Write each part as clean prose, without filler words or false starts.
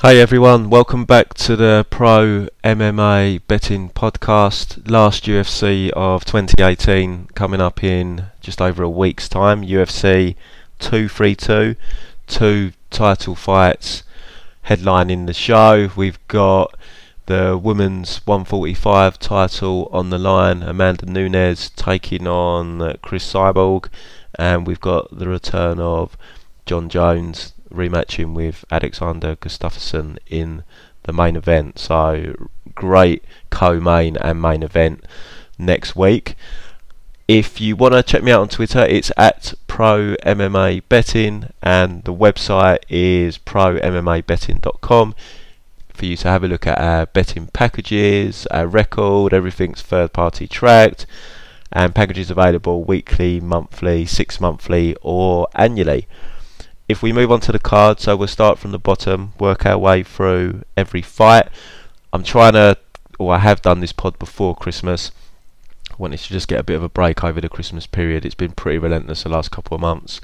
Hi everyone, welcome back to the Pro MMA Betting Podcast. Last UFC of 2018 coming up in just over a week's time. UFC 232, two title fights headlining the show. We've got the women's 145 title on the line, Amanda Nunes taking on Cris Cyborg, and we've got the return of Jon Jones rematching with Alexander Gustafsson in the main event. So great co-main and main event next week. If you want to check me out on Twitter, it's at Pro MMA Betting, and the website is prommabetting.com for you to have a look at our betting packages, our record. Everything's third party tracked, and packages available weekly, monthly, 6-monthly or annually. If we move on to the card, so we'll start from the bottom, work our way through every fight. I have done this pod before Christmas. I wanted to just get a bit of a break over the Christmas period. It's been pretty relentless the last couple of months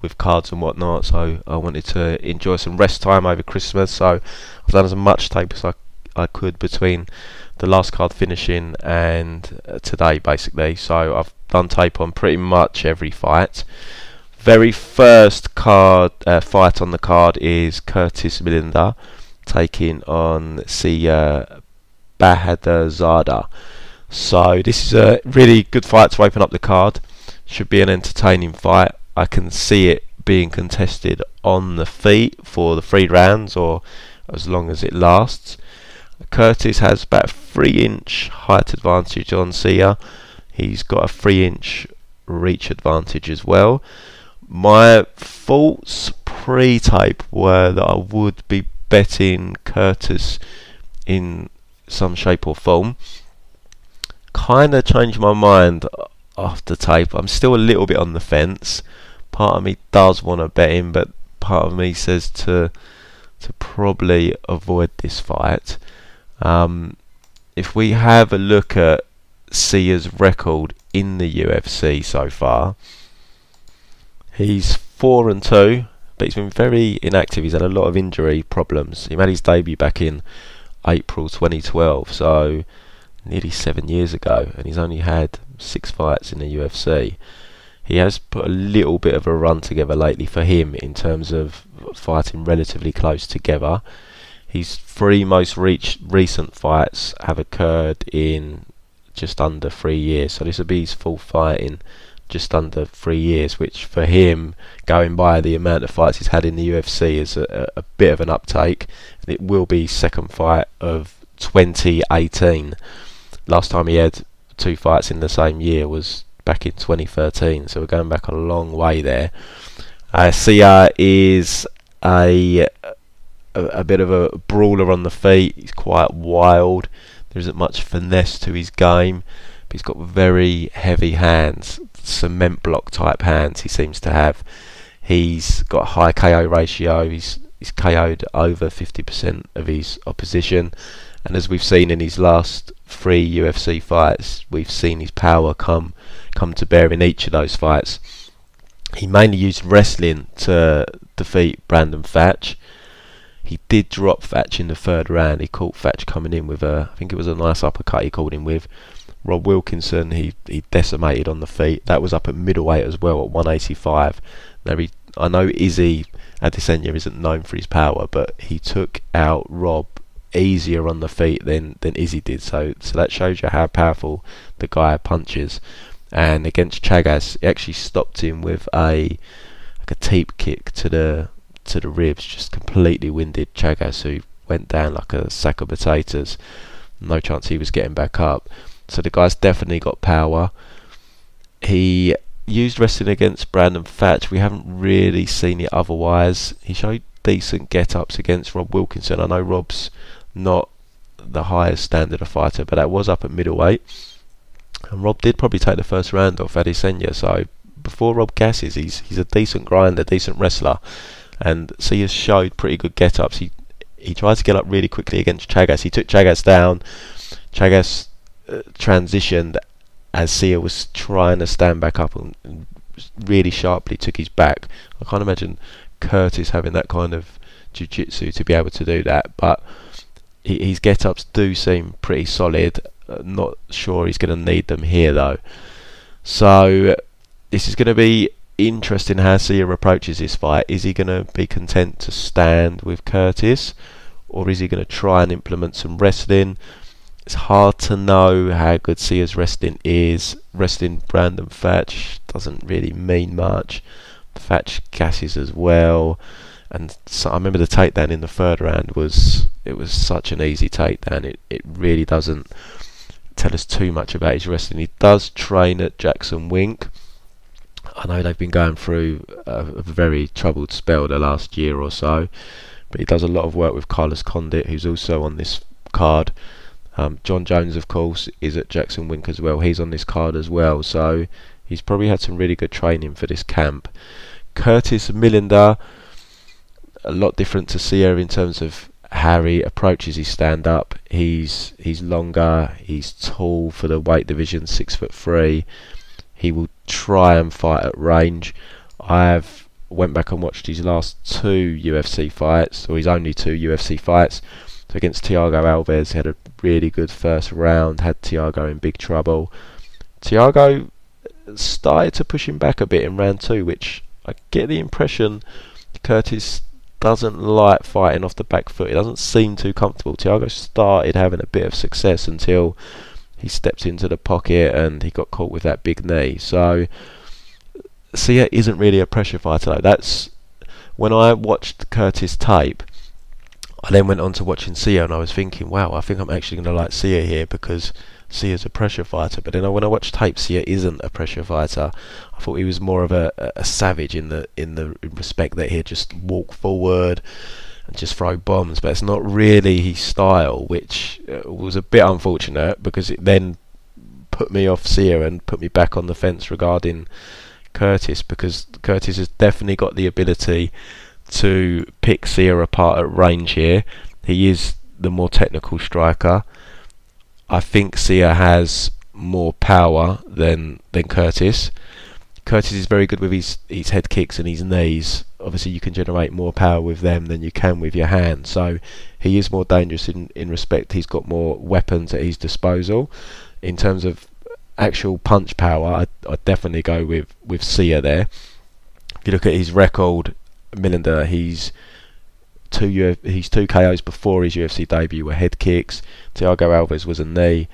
with cards and whatnot, so I wanted to enjoy some rest time over Christmas. So I've done as much tape as I could between the last card finishing and today, basically. So I've done tape on pretty much every fight. Very first fight on the card is Curtis Millender taking on Siyar Bahadurzada. So this is a really good fight to open up the card. Should be an entertaining fight. I can see it being contested on the feet for the 3 rounds or as long as it lasts. Curtis has about a 3-inch height advantage on Siyar. He's got a 3-inch reach advantage as well. My thoughts pre-tape were that I would be betting Curtis in some shape or form. Kind of changed my mind after tape. I'm still a little bit on the fence. Part of me does want to bet him, but part of me says to probably avoid this fight. If we have a look at Siyar's record in the UFC so far, he's 4-2, but he's been very inactive. He's had a lot of injury problems. He made his debut back in April 2012, so nearly 7 years ago, and he's only had 6 fights in the UFC. He has put a little bit of a run together lately for him in terms of fighting relatively close together. His 3 most recent fights have occurred in just under 3 years, so this will be his full fight in just under 3 years, which for him, going by the amount of fights he's had in the UFC, is a bit of an uptake. And it will be second fight of 2018. Last time he had 2 fights in the same year was back in 2013, so we're going back a long way there. Siyar is a bit of a brawler on the feet. He's quite wild. There isn't much finesse to his game, but he's got very heavy hands, cement block type hands he seems to have. He's got a high KO ratio. He's KO'd over 50% of his opposition, and as we've seen in his last 3 UFC fights, we've seen his power come to bear in each of those fights. He mainly used wrestling to defeat Brandon Thatch. He did drop Thatch in the 3rd round. He caught Thatch coming in with I think it was a nice uppercut he called him with. Rob Wilkinson, he decimated on the feet. That was up at middleweight as well at 185. Now I know Izzy Adesanya isn't known for his power, but he took out Rob easier on the feet than Izzy did. So that shows you how powerful the guy punches. And against Chagas, he actually stopped him with a teep kick to the ribs, just completely winded Chagas, who went down like a sack of potatoes. No chance he was getting back up. So the guy's definitely got power. He used wrestling against Brandon Thatch. We haven't really seen it otherwise. He showed decent get-ups against Rob Wilkinson. I know Rob's not the highest standard of fighter, but that was up at middleweight. And Rob did probably take the first round off Adesanya. So before Rob gasses, he's a decent grinder, decent wrestler. And Siyar showed pretty good get-ups. He tried to get up really quickly against Chagas. He took Chagas down. Chagas transitioned as Siyar was trying to stand back up and really sharply took his back. I can't imagine Curtis having that kind of jiu-jitsu to be able to do that, but his get-ups do seem pretty solid. Not sure he's going to need them here though. So this is going to be interesting how Siyar approaches this fight. Is he going to be content to stand with Curtis, or is he going to try and implement some wrestling? It's hard to know how good Siyar's wrestling is. Wrestling Brandon Thatch doesn't really mean much. Thatch gasses as well, and so I remember the takedown in the third round was such an easy takedown. It really doesn't tell us too much about his wrestling. He does train at Jackson Wink. I know they've been going through a very troubled spell the last year or so, but he does a lot of work with Carlos Condit, who's also on this card. John Jones, of course, is at Jackson Wink as well. He's on this card as well, so he's probably had some really good training for this camp. Curtis Millender, a lot different to Siyar in terms of how he approaches his stand-up. He's longer, he's tall for the weight division, 6'3". He will try and fight at range. I've went back and watched his last 2 UFC fights, or his only 2 UFC fights. So against Thiago Alves, he had a really good first round, had Thiago in big trouble. Thiago started to push him back a bit in round 2, which I get the impression Curtis doesn't like fighting off the back foot. He doesn't seem too comfortable. Thiago started having a bit of success until he stepped into the pocket and he got caught with that big knee. So Siyar isn't really a pressure fighter though. That's when I watched Curtis tape, I then went on to watching Siyar and I was thinking, wow, I think I'm actually going to like Siyar here because Siyar's a pressure fighter. But then when I watched tape, Siyar isn't a pressure fighter. I thought he was more of a savage in respect that he'd just walk forward and just throw bombs, but it's not really his style, which was a bit unfortunate because it then put me off Siyar and put me back on the fence regarding Curtis, because Curtis has definitely got the ability to pick Siyar apart at range here. He is the more technical striker. I think Siyar has more power than Curtis. Curtis is very good with his head kicks and his knees. Obviously you can generate more power with them than you can with your hands, so he is more dangerous in respect. He's got more weapons at his disposal. In terms of actual punch power, I'd definitely go with Siyar there. If you look at his record, Millender, he's 2 KOs before his UFC debut were head kicks. Thiago Alves was a knee.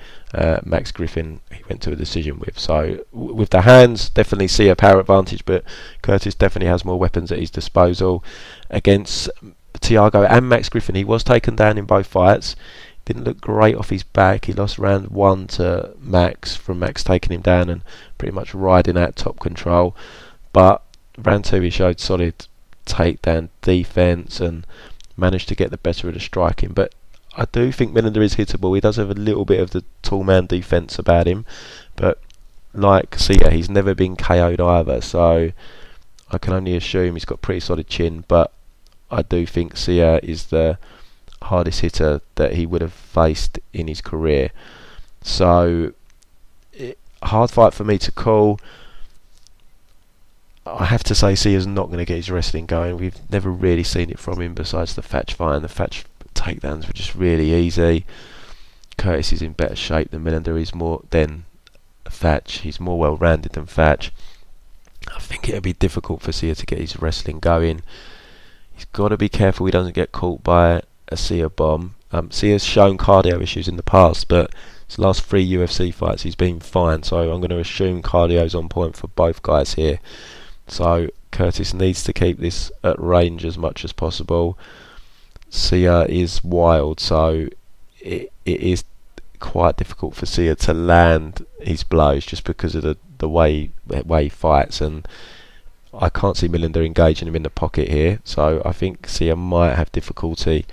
Max Griffin he went to a decision with. So with the hands, definitely see a power advantage, but Curtis definitely has more weapons at his disposal. Against Thiago and Max Griffin, he was taken down in both fights. Didn't look great off his back. He lost round 1 to Max, from Max taking him down and pretty much riding out top control. But round 2 he showed solid takedown defence and managed to get the better of the striking. But I do think Millender is hittable. He does have a little bit of the tall man defence about him, but like Siyar, he's never been KO'd either, so I can only assume he's got pretty solid chin. But I do think Siyar is the hardest hitter that he would have faced in his career. So hard fight for me to call. I have to say Siyar's not going to get his wrestling going. We've never really seen it from him besides the Thatch fight, and the Thatch takedowns were just really easy. Curtis is in better shape than Millender is more than Thatch. He's more well-rounded than Thatch. I think it'll be difficult for Siyar to get his wrestling going. He's got to be careful he doesn't get caught by a Siyar bomb. Siyar's shown cardio issues in the past, but his last 3 UFC fights he's been fine, so I'm going to assume cardio's on point for both guys here. So Curtis needs to keep this at range as much as possible. Siyar is wild, so it is quite difficult for Siyar to land his blows just because of the way he fights, and I can't see Millender engaging him in the pocket here, so I think Siyar might have difficulty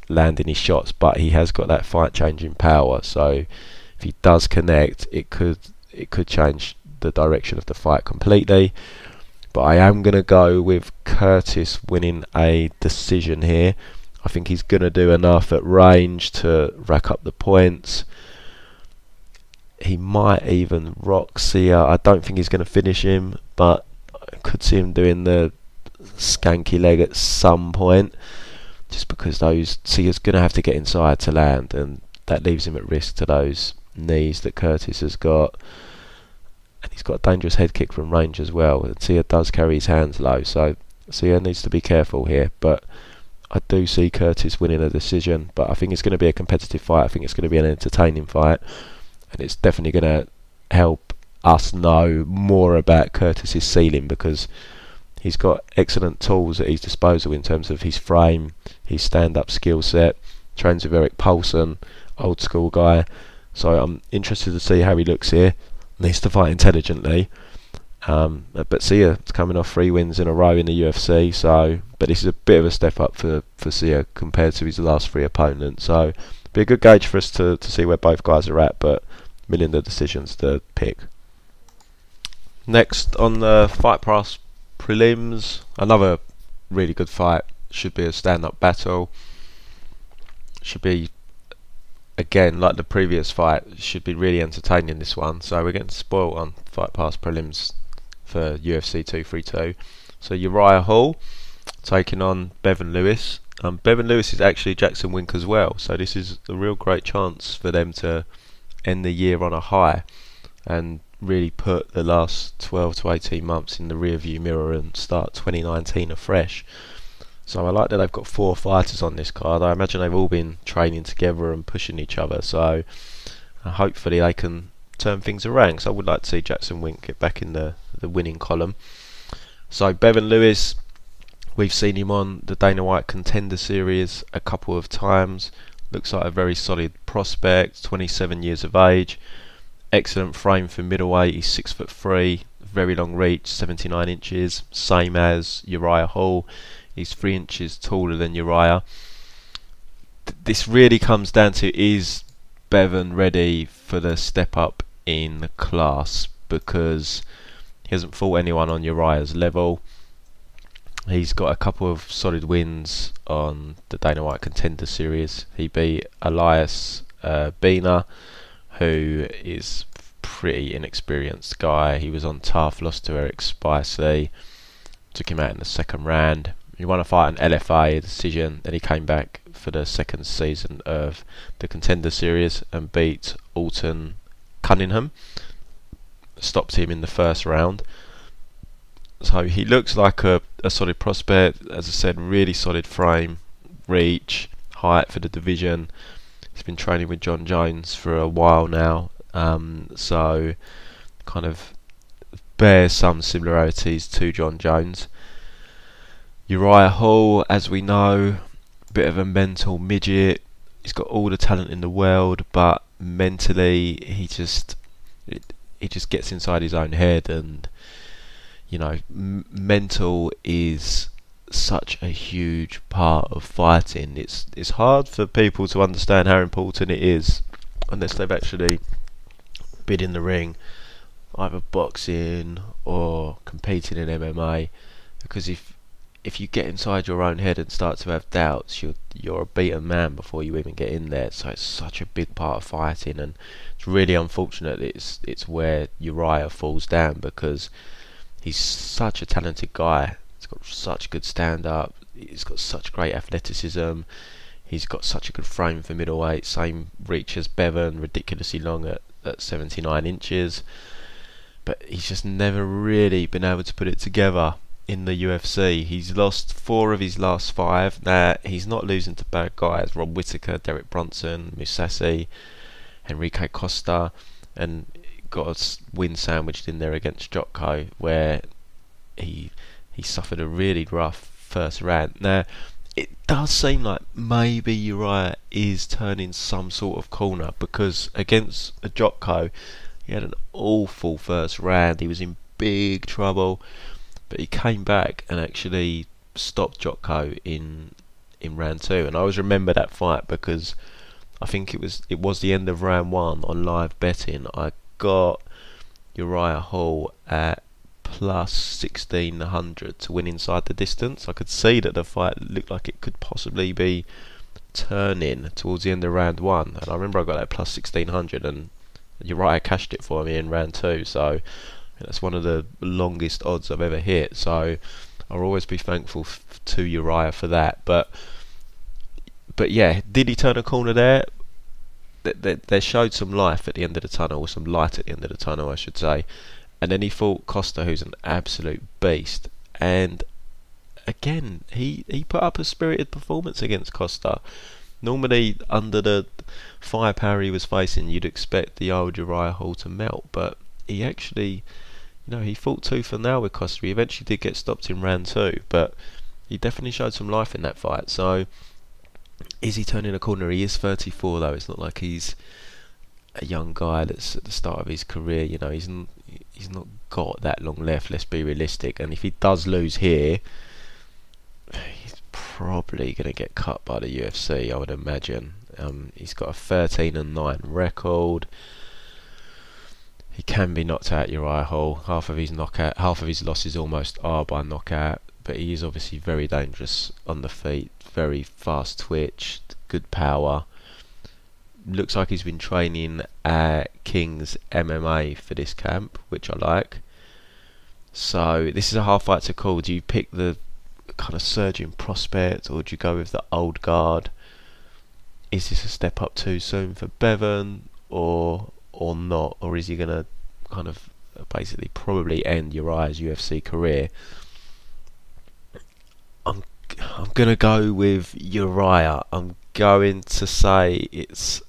landing his shots, but he has got that fight changing power, so if he does connect, it could change the direction of the fight completely. But I am going to go with Curtis winning a decision here. I think he's going to do enough at range to rack up the points. He might even rock Siyar. I don't think he's going to finish him, but I could see him doing the skanky leg at some point. just because Siyar's going to have to get inside to land, and that leaves him at risk to those knees that Curtis has got. And he's got a dangerous head kick from range as well, and Siyar does carry his hands low, so Siyar needs to be careful here. But I do see Curtis winning a decision, but I think it's going to be a competitive fight. I think it's going to be an entertaining fight, and it's definitely going to help us know more about Curtis's ceiling, because he's got excellent tools at his disposal in terms of his frame, his stand-up skill set. Trains with Eric Paulson, old school guy, so I'm interested to see how he looks here. Needs to fight intelligently, but Siyar's coming off 3 wins in a row in the UFC, but this is a bit of a step up for Siyar compared to his last 3 opponents, so be a good gauge for us to see where both guys are at, but Millender decision's the pick. Next on the Fight Pass prelims, another really good fight. Should be a stand-up battle. Should be, again, like the previous fight, should be really entertaining, this one. So we're getting spoiled on Fight Pass prelims for UFC 232. So Uriah Hall taking on Bevon Lewis. Bevon Lewis is actually Jackson Wink as well, so this is a real great chance for them to end the year on a high and really put the last 12 to 18 months in the rear view mirror and start 2019 afresh. So I like that they've got 4 fighters on this card. I imagine they've all been training together and pushing each other, so hopefully they can turn things around. So I would like to see Jackson Wink get back in the winning column. So Bevon Lewis, we've seen him on the Dana White Contender Series a couple of times. Looks like a very solid prospect, 27 years of age. Excellent frame for middleweight. He's 6'3", very long reach, 79 inches, same as Uriah Hall. He's 3 inches taller than Uriah. This really comes down to, is Bevon ready for the step up in class, because he hasn't fought anyone on Uriah's level. He's got a couple of solid wins on the Dana White Contender Series. He beat Elias Boehner, who is pretty inexperienced guy. He was on tough, lost to Eric Spicely, took him out in the 2nd round. He won a fight in LFA decision, then he came back for the 2nd season of the Contender Series and beat Alton Cunningham, stopped him in the 1st round. So he looks like a solid prospect. As I said, really solid frame, reach, height for the division. He's been training with John Jones for a while now, so kind of bears some similarities to John Jones. Uriah Hall, as we know, bit of a mental midget. He's got all the talent in the world, but mentally he just gets inside his own head, and you know, mental is such a huge part of fighting. It's hard for people to understand how important it is unless they've actually been in the ring, either boxing or competing in MMA, because if you get inside your own head and start to have doubts, you're a beaten man before you even get in there. So it's such a big part of fighting, and it's really unfortunate that it's where Uriah falls down, because he's such a talented guy. He's got such good stand-up. He's got such great athleticism. He's got such a good frame for middleweight. Same reach as Bevon, ridiculously long at 79 inches. But he's just never really been able to put it together in the UFC. He's lost 4 of his last 5. Now, he's not losing to bad guys. Rob Whittaker, Derek Bronson, Musasi, Enrique Costa, and got a win sandwiched in there against Jotko, where he suffered a really rough 1st round. Now, it does seem like maybe Uriah is turning some sort of corner, because against a Jotko, he had an awful 1st round. He was in big trouble, but he came back and actually stopped Jotko in round 2. And I always remember that fight because I think it was the end of round 1 on live betting. I got Uriah Hall at plus 1600 to win inside the distance. I could see that the fight looked like it could possibly be turning towards the end of round 1, and I remember I got that plus 1600, and Uriah cashed it for me in round 2, so that's one of the longest odds I've ever hit. So I'll always be thankful to Uriah for that. But But yeah, did he turn a corner there? There showed some life at the end of the tunnel, or some light at the end of the tunnel, I should say. And then he fought Costa, who's an absolute beast. And again, he put up a spirited performance against Costa. Normally, under the firepower he was facing, you'd expect the old Uriah Hall to melt, but he actually, he fought tooth and nail with Costa. He eventually did get stopped in round 2, but he definitely showed some life in that fight. So, is he turning a corner? He is 34 though. It's not like he's a young guy that's at the start of his career. He's not got that long left. Let's be realistic. And if he does lose here, he's probably going to get cut by the UFC, I would imagine. He's got a 13-9 record. He can be knocked out Uriah Hall. Half of his losses almost are by knockout, but he is obviously very dangerous on the feet. Very fast twitch, good power. Looks like he's been training at King's MMA for this camp, which I like. So this is a hard fight to call. Do you pick the kind of surging prospect, or do you go with the old guard? Is this a step up too soon for Bevon, or not? Or is he going to kind of basically probably end Uriah's UFC career? I'm going to go with Uriah. I'm going to say it's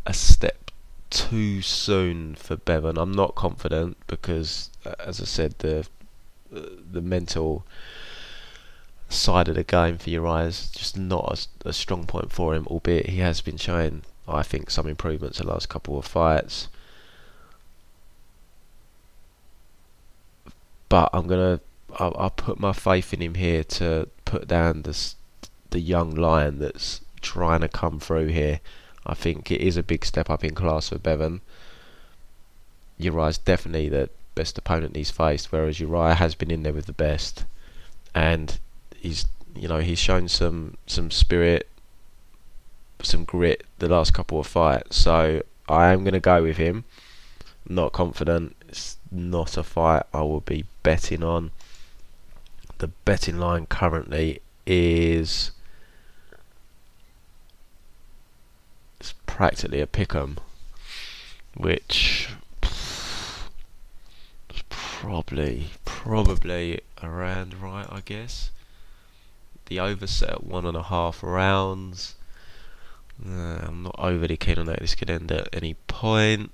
a step too soon for Bevon. I'm not confident because, as I said, the mental side of the game for Uriah is just not a strong point for him, albeit he has been showing, I think, some improvements the last couple of fights. But I'll put my faith in him here to put down the young lion that's trying to come through here. I think it is a big step up in class for Bevon. Uriah's definitely the best opponent he's faced, whereas Uriah has been in there with the best, and he's shown some spirit, some grit the last couple of fights. So I am going to go with him. Not confident. It's not a fight I will be betting on. The betting line currently is it's practically a pick'em, which is probably around right, I guess. The overset at 1.5 rounds. I'm not overly keen on that. This could end at any point.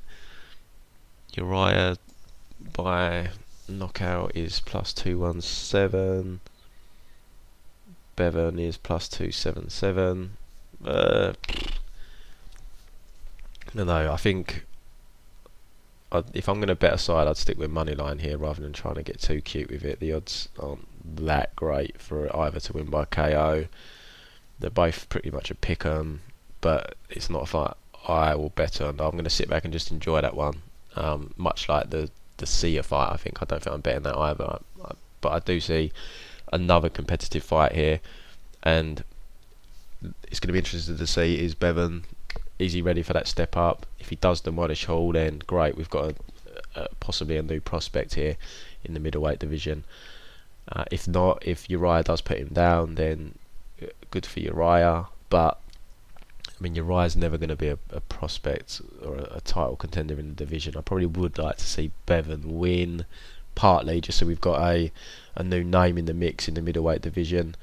Uriah by knockout is +217. Bevon is +277. No, I think if I'm going to bet a side, I'd stick with moneyline here rather than trying to get too cute with it. The odds aren't that great for either to win by KO. They're both pretty much a pick'em, but it's not a fight I will bet on. I'm going to sit back and just enjoy that one. Much like the Siyar fight, I don't think I'm betting that either. But I do see another competitive fight here, and it's going to be interesting to see, is Bevon, is he ready for that step up? If he does demolish Hall, then great, we've got possibly a new prospect here in the middleweight division. If not, if Uriah does put him down, then good for Uriah. But I mean, Uriah's never going to be a prospect or a title contender in the division. I probably would like to see Bevon win, partly just so we've got a new name in the mix in the middleweight division.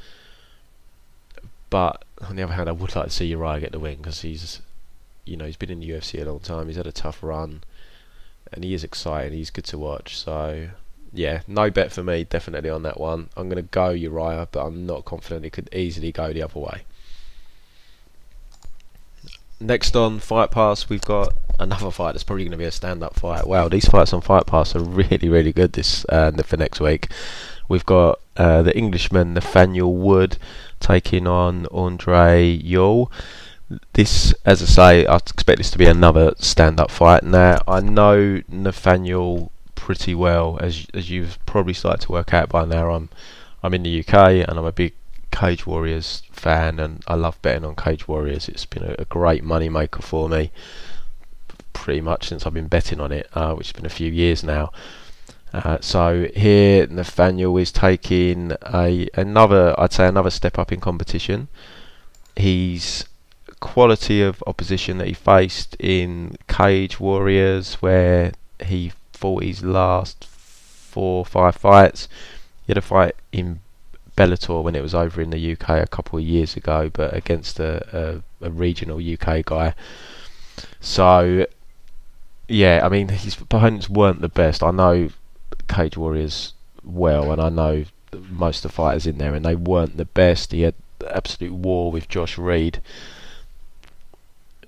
But on the other hand, I would like to see Uriah get the win, because he's been in the UFC a long time. He's had a tough run, and he is exciting. He's good to watch. So yeah, no bet for me, definitely on that one. I'm going to go Uriah, but I'm not confident. It could easily go the other way. Next on Fight Pass, we've got another fight that's probably going to be a stand-up fight. Wow, these fights on Fight Pass are really, really good this for next week. We've got the Englishman Nathaniel Wood taking on Andrei. This, as I say, I expect this to be another stand-up fight. Now, I know Nathaniel pretty well, as you've probably started to work out by now. I'm in the UK, and I'm a big Cage Warriors fan, and I love betting on Cage Warriors. It's been a great money maker for me pretty much since I've been betting on it, which has been a few years now. So here Nathaniel is taking another step up in competition. his quality of opposition that he faced in Cage Warriors, where he fought his last 4 or 5 fights. He had a fight in Bellator when it was over in the UK a couple of years ago, but against a regional UK guy. So yeah, I mean, his opponents weren't the best. I know Cage Warriors well, and I know most of the fighters in there, and they weren't the best. He had absolute war with Josh Reed,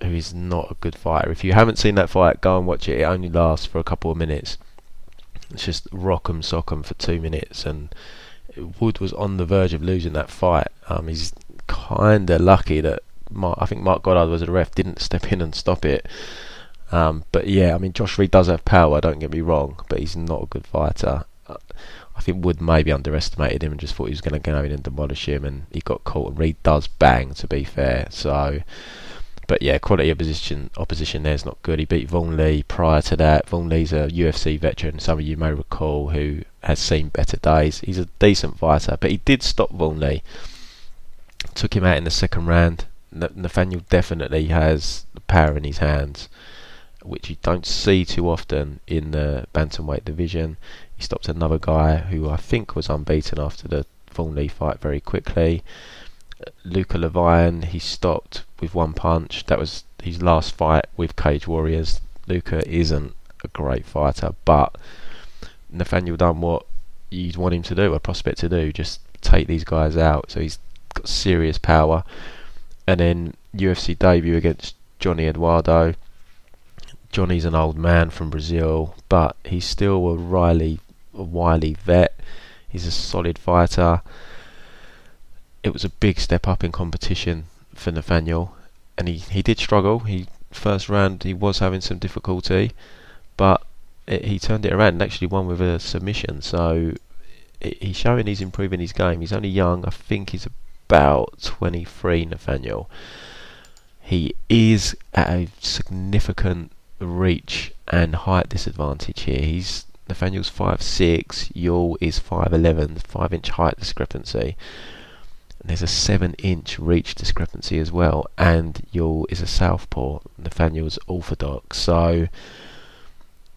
who is not a good fighter. If you haven't seen that fight, go and watch it. It only lasts for a couple of minutes. It's just rock 'em sock 'em for 2 minutes, and Wood was on the verge of losing that fight. He's kind of lucky that I think Mark Goddard was a ref, didn't step in and stop it. But yeah, I mean, Josh Reed does have power, don't get me wrong, but he's not a good fighter. I think Wood maybe underestimated him and just thought he was going to go in and demolish him, and he got caught. And Reed does bang, to be fair. So, but yeah, quality opposition there's not good. He beat Vaughn Lee prior to that. Vaughn Lee's a UFC veteran, some of you may recall, who has seen better days. He's a decent fighter, but he did stop Vaughn Lee. Took him out in the second round. Nathaniel definitely has the power in his hands, which you don't see too often in the bantamweight division. He stopped another guy who I think was unbeaten after the Vaughn Lee fight very quickly. Luca Levine, he stopped with 1 punch. That was his last fight with Cage Warriors. Luca isn't a great fighter, but Nathaniel done what you'd want him to do, a prospect to do, just take these guys out. So he's got serious power. And then UFC debut against Johnny Eduardo. Johnny's an old man from Brazil, but he's still a wily vet. He's a solid fighter. It was a big step up in competition for Nathaniel, and he did struggle. First round he was having some difficulty, but he turned it around and actually won with a submission. So he's showing he's improving his game. He's only young. I think he's about 23, Nathaniel. He is at a significant reach and height disadvantage here. Nathaniel's 5'6", Ewell is 5'11", 5-inch height discrepancy. And there's a 7-inch reach discrepancy as well, and Ewell is a southpaw, Nathaniel's orthodox. So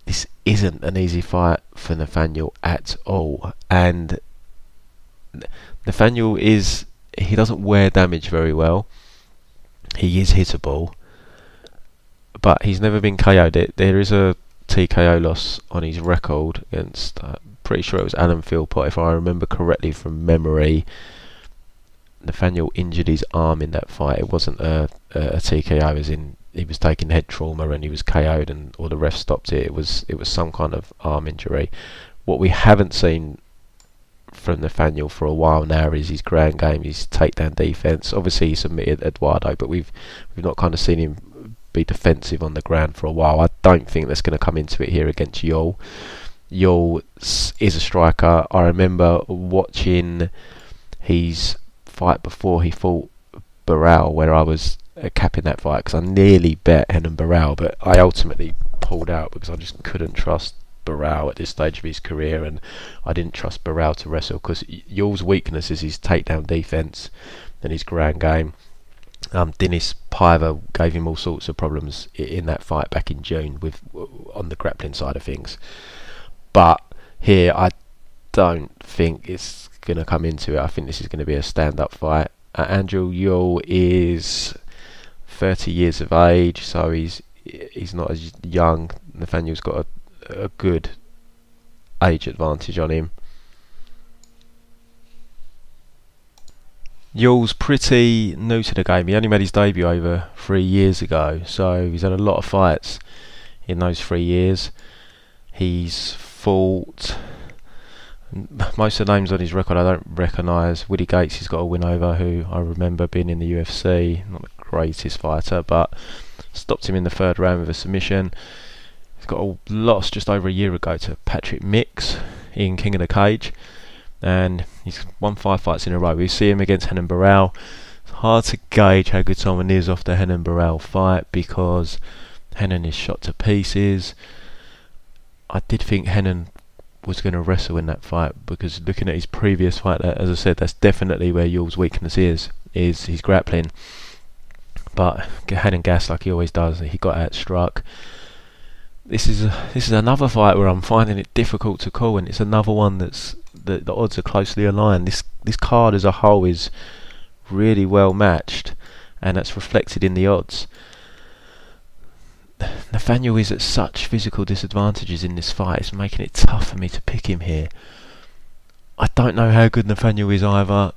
this isn't an easy fight for Nathaniel at all. And Nathaniel he doesn't wear damage very well. He is hittable, but he's never been KO'd. There is a TKO loss on his record against, pretty sure it was Alan Philpott, if I remember correctly from memory. Nathaniel injured his arm in that fight. It wasn't a TKO, as in he was taking head trauma and he was KO'd, or the ref stopped it. It was some kind of arm injury. What we haven't seen from Nathaniel for a while now is his ground game, his takedown defense. Obviously he submitted Eduardo, but we've not kind of seen him be defensive on the ground for a while. I don't think that's going to come into it here against Ewell. Ewell is a striker. I remember watching his fight before he fought Barral, where I was capping that fight because I nearly bet Henan Barral, but I ultimately pulled out because I just couldn't trust Barral at this stage of his career, and I didn't trust Barral to wrestle because Ewell's weakness is his takedown defense and his ground game. Dennis Piver gave him all sorts of problems in that fight back in June on the grappling side of things, but here I don't think it's going to come into it. I think this is going to be a stand-up fight. Andrew Ewell is 30 years of age, so he's not as young. Nathaniel's got a good age advantage on him. Ewell's pretty new to the game. He only made his debut over 3 years ago, so he's had a lot of fights in those 3 years. He's fought, most of the names on his record I don't recognise. Woody Gates he's got a win over, who I remember being in the UFC. Not the greatest fighter, but stopped him in the third round with a submission. He's got a loss just over a year ago to Patrick Mix in King of the Cage, and he's won 5 fights in a row. We see him against Henan Barral. It's hard to gauge how good someone is off the Henan Barral fight because Henan is shot to pieces. I did think Henan was going to wrestle in that fight because looking at his previous fight, as I said, that's definitely where Ewell's weakness is. is his grappling. But head and gas like he always does. He got outstruck. This is another fight where I'm finding it difficult to call, and it's another one that's the odds are closely aligned. This card as a whole is really well matched, and that's reflected in the odds. Nathaniel is at such physical disadvantages in this fight. It's making it tough for me to pick him here. I don't know how good Nathaniel is either.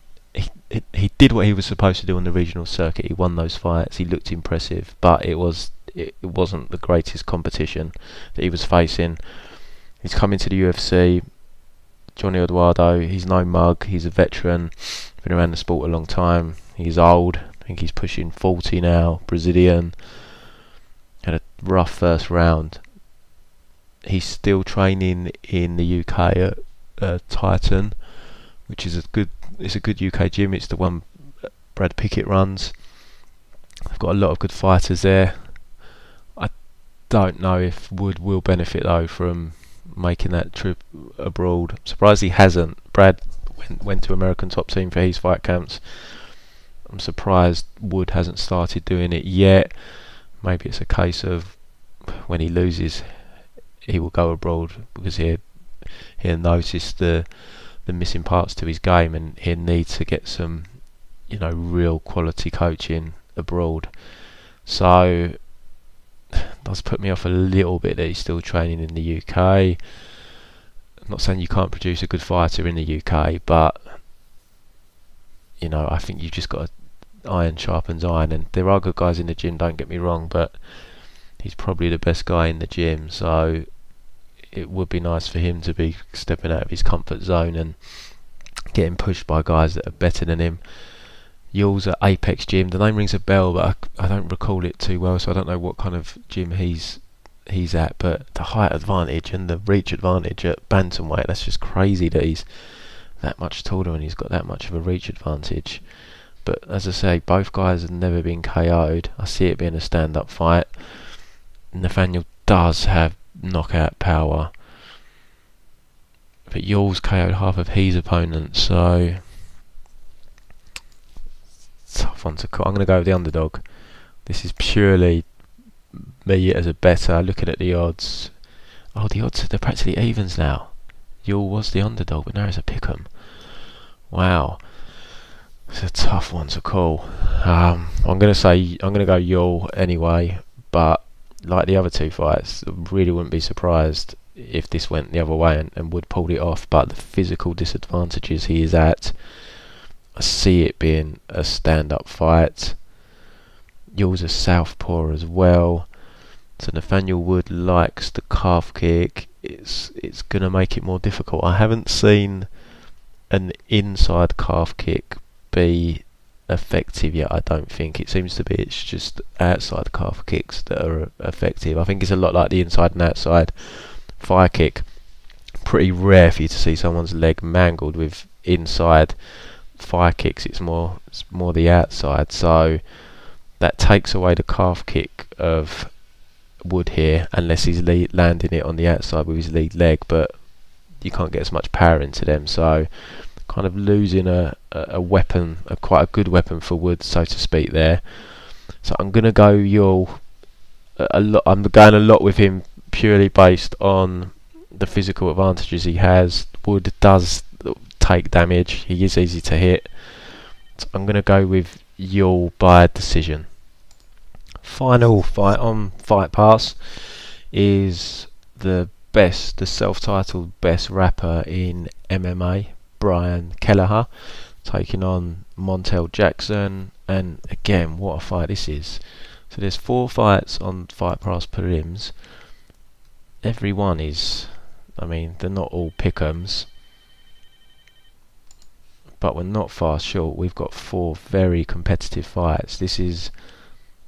He did what he was supposed to do on the regional circuit. He won those fights. He looked impressive, but it wasn't the greatest competition that he was facing. He's come into the UFC. Johnny Eduardo, he's no mug. He's a veteran. Been around the sport a long time. He's old. I think he's pushing 40 now. Brazilian. Had a rough first round. He's still training in the UK at Titan, which is it's a good UK gym. It's the one Brad Pickett runs. They've got a lot of good fighters there. I don't know if Wood will benefit though from making that trip abroad. I'm surprised he hasn't. Brad went to American Top Team for his fight camps. I'm surprised Wood hasn't started doing it yet. Maybe it's a case of when he loses, he will go abroad because he'll notice the missing parts to his game, and he'll need to get some, real quality coaching abroad. So it does put me off a little bit that he's still training in the UK. I'm not saying you can't produce a good fighter in the UK, but I think you've just got to iron sharpens iron, and there are good guys in the gym, don't get me wrong, but he's probably the best guy in the gym, so it would be nice for him to be stepping out of his comfort zone and getting pushed by guys that are better than him. Ewell's at Apex Gym. The name rings a bell, but I don't recall it too well, so I don't know what kind of gym he's at, but the height advantage and the reach advantage at bantamweight, that's just crazy that he's that much taller and he's got that much of a reach advantage. But as I say, both guys have never been KO'd. I see it being a stand-up fight. Nathaniel does have knockout power, but Ewell's KO'd half of his opponents, so tough one to call. I'm going to go with the underdog. This is purely me as a bettor looking at the odds. Oh, the odds, they're practically evens now. Ewell was the underdog, but now it's a pick'em. Wow, it's a tough one to call. I'm going to go Ewell anyway, but like the other two fights, I really wouldn't be surprised if this went the other way and Wood pulled it off. But the physical disadvantages he is at, I see it being a stand-up fight. Ewell's a southpaw as well, so Nathaniel Wood likes the calf kick. It's going to make it more difficult. I haven't seen an inside calf kick be effective yet. I don't think. It seems to be it's just outside calf kicks that are effective. I think it's a lot like the inside and outside fire kick. Pretty rare for you to see someone's leg mangled with inside fire kicks. It's more the outside, so that takes away the calf kick of Wood here, unless he's landing it on the outside with his lead leg, but you can't get as much power into them, so kind of losing a weapon, quite a good weapon for Wood, so to speak there. So I'm going to go Ewell a lot. I'm going a lot with him purely based on the physical advantages he has. Wood does take damage. He is easy to hit. So I'm going to go with Ewell by decision. Final fight on Fight Pass is the self-titled best rapper in MMA, Brian Kelleher, taking on Montel Jackson. And again, what a fight this is. So there's 4 fights on Fight Pass prelims. Every one is, they're not all pick'ems, but we're not far short. We've got 4 very competitive fights. This is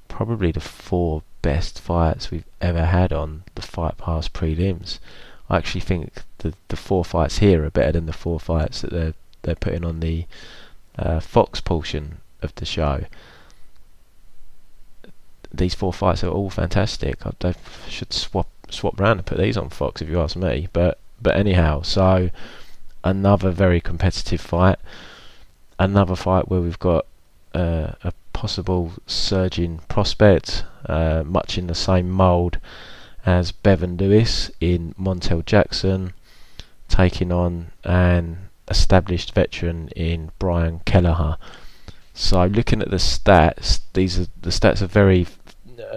probably the 4 best fights we've ever had on the Fight Pass prelims. I actually think the 4 fights here are better than the 4 fights that they're putting on the Fox portion of the show. These 4 fights are all fantastic. They should swap round and put these on Fox if you ask me. But anyhow, so another very competitive fight. Another fight where we've got a possible surging prospect, much in the same mould as Bevon Lewis in Montel Jackson, taking on an established veteran in Brian Kelleher. So looking at the stats, the stats are very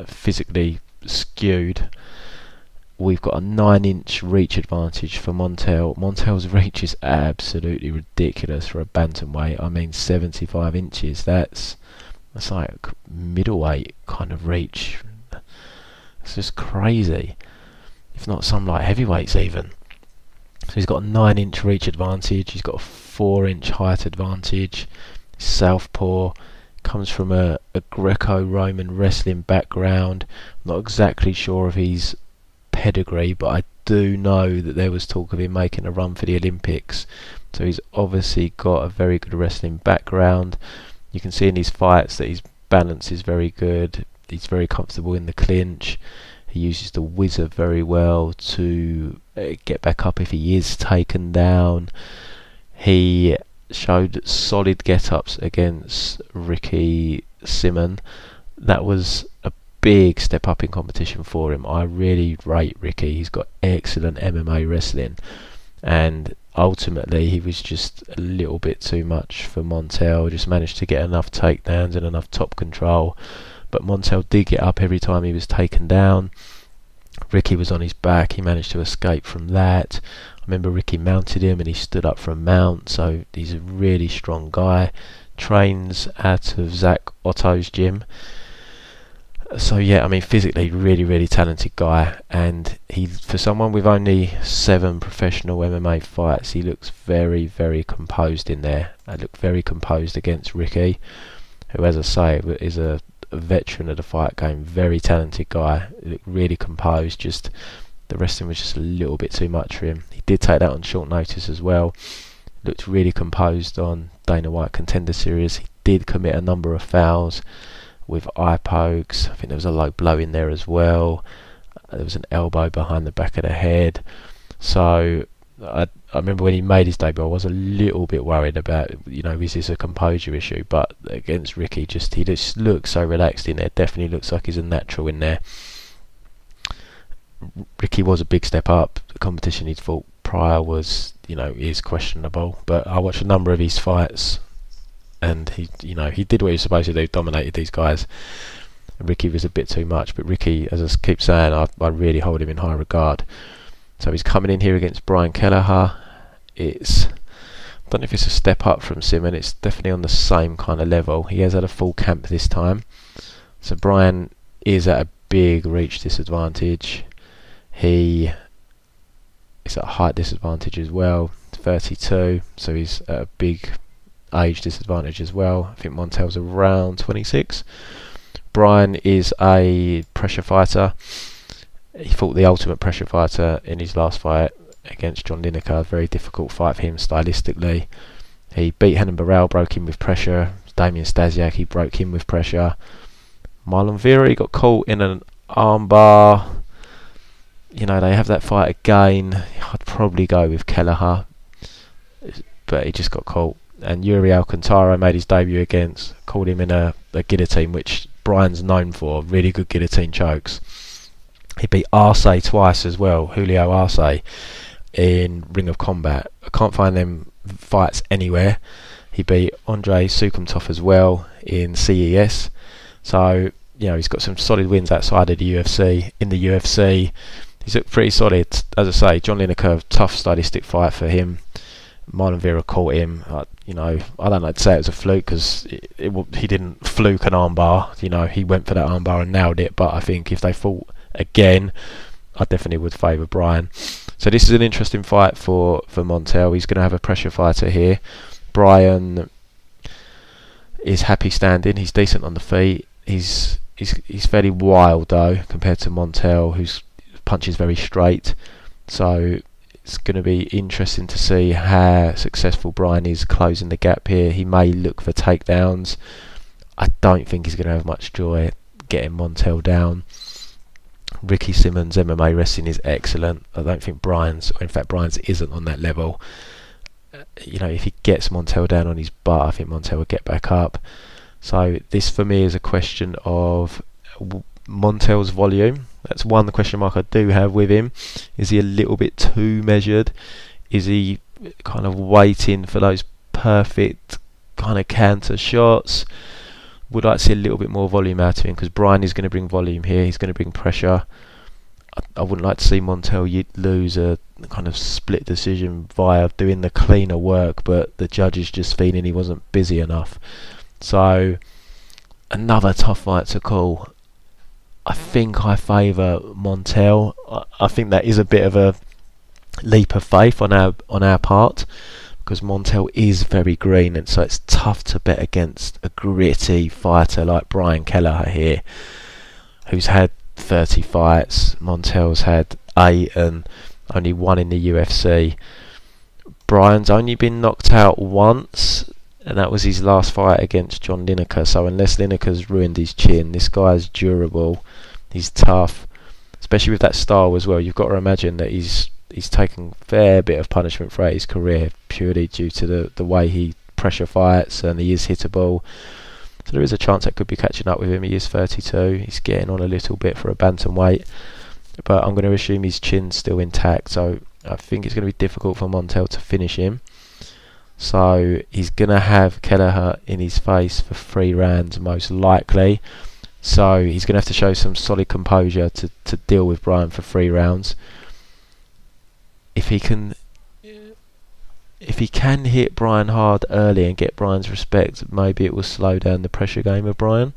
physically skewed. We've got a 9-inch reach advantage for Montel. Montel's reach is absolutely ridiculous for a bantamweight. I mean, 75 inches. That's like middleweight kind of reach. It's just crazy. If not some like heavyweights even. So he's got a 9-inch reach advantage. He's got a 4-inch height advantage. Southpaw, comes from a Greco-Roman wrestling background. I'm not exactly sure of his pedigree, but I do know that there was talk of him making a run for the Olympics. So he's obviously got a very good wrestling background. You can see in his fights that his balance is very good. He's very comfortable in the clinch. He uses the whizzer very well to get back up if he is taken down. He showed solid get-ups against Ricky Simon. That was a big step up in competition for him. I really rate Ricky. He's got excellent MMA wrestling, and ultimately he was just a little bit too much for Montel. Just managed to get enough takedowns and enough top control, but Montel did get up every time he was taken down. Ricky was on his back. He managed to escape from that. I remember Ricky mounted him and he stood up for a mount, so he's a really strong guy. Trains out of Zach Otto's gym. So yeah, I mean, physically really talented guy, and he, for someone with only 7 professional MMA fights, he looks very composed in there. I look very composed against Ricky, who, as I say, is a veteran of the fight game. Very talented guy. He looked really composed. Just the wrestling was just a little bit too much for him. He did take that on short notice as well. Looked really composed on Dana White Contender Series. He did commit a number of fouls with eye pokes. I think there was a low blow in there as well. There was an elbow behind the back of the head. So I remember when he made his debut, I was a little bit worried about, is this a composure issue? But against Ricky, he just looks so relaxed in there. Definitely looks like he's a natural in there. Ricky was a big step up. The competition he'd fought prior was, is questionable. But I watched a number of his fights, and he did what he was supposed to do, dominated these guys. Ricky was a bit too much, but Ricky, as I keep saying, I really hold him in high regard. So he's coming in here against Brian Kelleher. I don't know if it's a step up from Simon. It's definitely on the same kind of level. He has had a full camp this time. So Brian is at a big reach disadvantage. He is at a height disadvantage as well, 32. So he's at a big age disadvantage as well. I think Montel's around 26. Brian is a pressure fighter. He fought the ultimate pressure fighter in his last fight against John Lineker. Very difficult fight for him stylistically. He beat Henan Burrell, broke him with pressure. Damian Stasiak, he broke him with pressure. Marlon Vera, he got caught in an armbar. They have that fight again. I'd probably go with Kelleher, but he just got caught. And Uriah Alcantara made his debut against, called him in a guillotine, which Brian's known for, really good guillotine chokes. He beat Arce twice as well, Julio Arce, in Ring of Combat. I can't find them fights anywhere. He beat Andrei Sukumtov as well in CES. So, he's got some solid wins outside of the UFC. In the UFC, he's looked pretty solid. As I say, John Lineker, tough stylistic fight for him. Marlon Vera caught him. I don't like to say it was a fluke, because he didn't fluke an armbar. He went for that armbar and nailed it. But I think if they fought again, I definitely would favour Brian. So this is an interesting fight for Montel. He's going to have a pressure fighter here. Brian is happy standing. He's decent on the feet. He's fairly wild though compared to Montel, whose punch is very straight. So it's going to be interesting to see how successful Brian is closing the gap here. He may look for takedowns. I don't think he's going to have much joy getting Montel down. Ricky Simmons' MMA wrestling is excellent. I don't think Brian's isn't on that level. If he gets Montel down on his butt, I think Montel will get back up. So this for me is a question of Montel's volume. That's one question mark I do have with him. Is he a little bit too measured? Is he kind of waiting for those perfect kind of counter shots? Would like to see a little bit more volume out of him, because Brian is going to bring volume here. He's going to bring pressure. I wouldn't like to see Montel lose a kind of split decision via doing the cleaner work, but the judges just feeling he wasn't busy enough. So another tough fight to call. I think I favour Montel. I think that is a bit of a leap of faith on our part, because Montel is very green, and so it's tough to bet against a gritty fighter like Brian Kelleher here, who's had 30 fights. Montel's had 8 and only 1 in the UFC. Brian's only been knocked out once, and that was his last fight against John Lineker. So unless Lineker's ruined his chin, this guy's durable, he's tough, especially with that style as well. You've got to imagine that he's taken a fair bit of punishment throughout his career, purely due to the way he pressure fights, and he is hittable. So there is a chance that could be catching up with him. He is 32. He's getting on a little bit for a bantamweight, but I'm going to assume his chin's still intact. So I think it's going to be difficult for Montel to finish him. So he's going to have Kelleher in his face for 3 rounds most likely. So he's going to have to show some solid composure to deal with Brian for 3 rounds. If he can hit Brian hard early and get Brian's respect, maybe it will slow down the pressure game of Brian.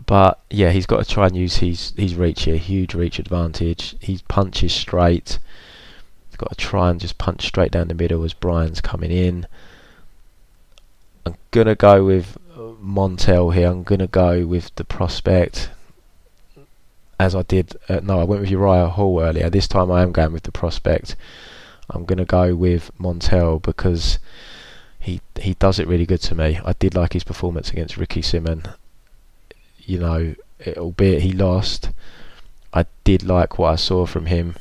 But yeah, he's got to try and use his reach here, huge reach advantage. He punches straight. He's got to try and just punch straight down the middle as Brian's coming in. I'm going to go with Montel here. I'm going to go with the prospect, as I did. No, I went with Uriah Hall earlier. This time I am going with the prospect. I'm going to go with Montel because he does it really good to me. I did like his performance against Ricky Simon. You know, albeit he lost, I did like what I saw from him.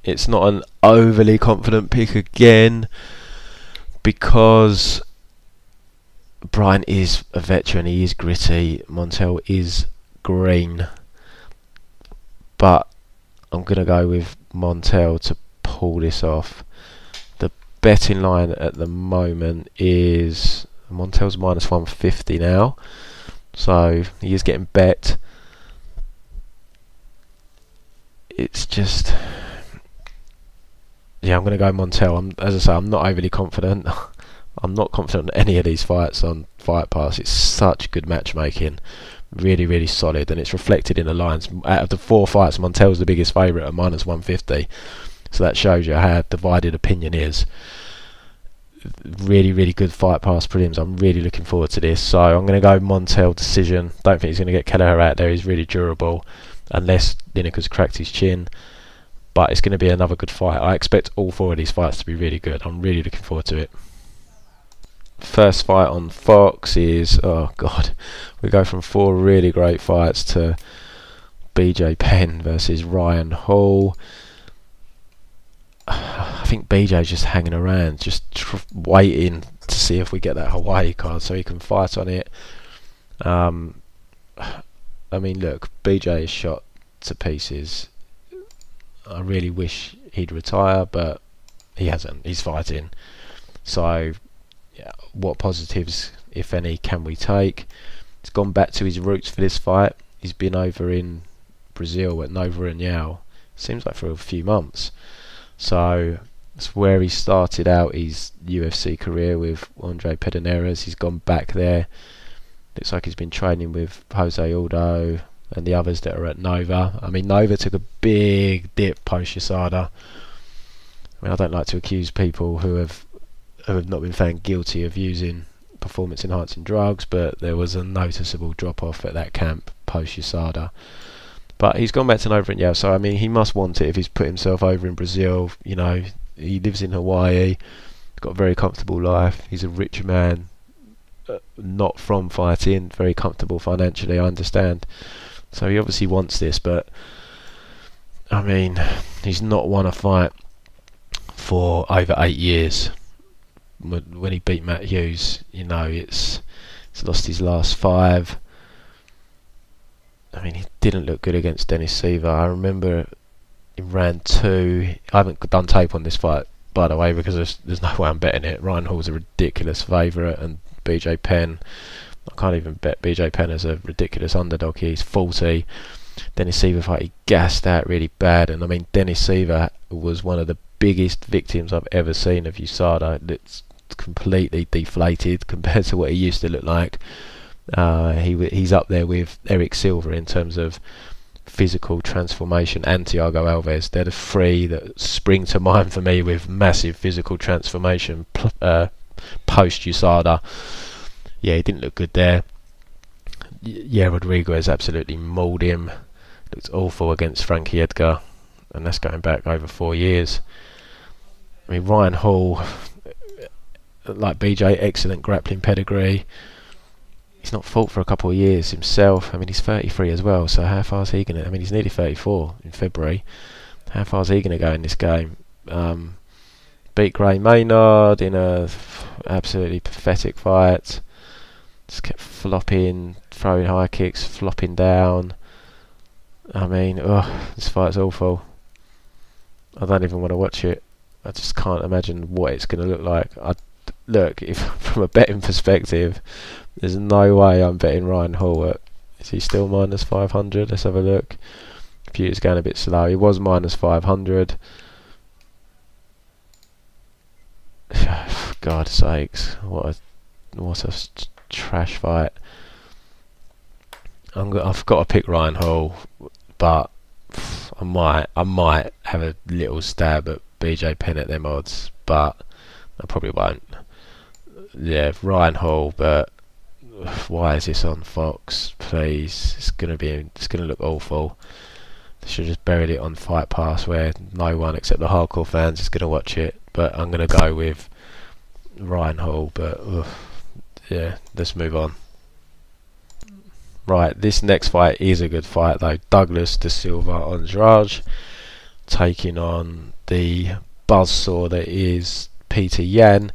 It's not an overly confident pick again, because Brian is a veteran, he is gritty, Montel is green, but I'm going to go with Montel to pull this off. The betting line at the moment is Montel's minus 150 now, so he is getting bet. It's just, yeah, I'm going to go Montel. As I say, I'm not overly confident. I'm not confident in any of these fights on Fight Pass. It's such good matchmaking, really, really solid, and it's reflected in the lines. Out of the 4 fights, Montel's the biggest favourite at minus 150, so that shows you how divided opinion is. Really, really good Fight Pass prelims. I'm really looking forward to this. So I'm going to go Montel decision. Don't think he's going to get Kelleher out there. He's really durable, unless Lineker's cracked his chin. But it's going to be another good fight. I expect all 4 of these fights to be really good. I'm really looking forward to it. First fight on Fox is, oh god, we go from 4 really great fights to BJ Penn versus Ryan Hall. I think BJ's just hanging around, just waiting to see if we get that Hawaii card so he can fight on it. I mean, look, BJ is shot to pieces. I really wish he'd retire, but he hasn't. He's fighting. So, yeah, what positives, if any, can we take? He's gone back to his roots for this fight. He's been over in Brazil at Nova União. Seems like for a few months. So that's where he started out his UFC career with Andre Pederneiras. He's gone back there. Looks like he's been training with Jose Aldo and the others that are at Nova. I mean, Nova took a big dip post USADA. I mean, I don't like to accuse people who have not been found guilty of using performance enhancing drugs, but there was a noticeable drop off at that camp post USADA. But he's gone back to Nova União, so I mean, he must want it if he's put himself over in Brazil. You know, he lives in Hawaii, he's got a very comfortable life, he's a rich man, not from fighting, very comfortable financially, I understand. So he obviously wants this, but I mean, he's not won a fight for over 8 years. when he beat Matt Hughes. He's lost his last 5. I mean, he didn't look good against Dennis Silva. I remember in round 2. I haven't done tape on this fight, by the way, because there's no way I'm betting it. Ryan Hall's a ridiculous favourite, and BJ Penn, I can't even bet BJ Penn as a ridiculous underdog. He's 40. Dennis Silva fight, he gassed out really bad, and I mean, Dennis Silva was one of the biggest victims I've ever seen of USADA. It's completely deflated compared to what he used to look like. He's up there with Eric Silva in terms of physical transformation, and Thiago Alves. They're the 3 that spring to mind for me with massive physical transformation post USADA. Yeah, he didn't look good there. Yeah, Rodriguez absolutely mauled him. Looked awful against Frankie Edgar, and that's going back over 4 years. I mean, Ryan Hall, like BJ, excellent grappling pedigree. He's not fought for a couple of years himself. I mean, he's 33 as well, so how far is he going to... I mean, he's nearly 34 in February. How far is he going to go in this game? Beat Gray Maynard in a absolutely pathetic fight. Just kept flopping, throwing high kicks, flopping down. I mean, this fight's awful. I don't even want to watch it. I just can't imagine what it's going to look like. Look, if from a betting perspective, there's no way I'm betting Ryan Hall at... Is he still minus 500? Let's have a look. Computer's going a bit slow. He was minus 500. For God's sakes, what a trash fight. I've got to pick Ryan Hall, but I might have a little stab at BJ Penn at them odds, but I probably won't. Yeah, Ryan Hall, but why is this on Fox? Please, it's gonna look awful. They should have just buried it on Fight Pass, where no one except the hardcore fans is gonna watch it. But I'm gonna go with Ryan Hall. But yeah, let's move on. Right, this next fight is a good fight though. Douglas Da Silva Andrade taking on the buzzsaw that is Petr Yan.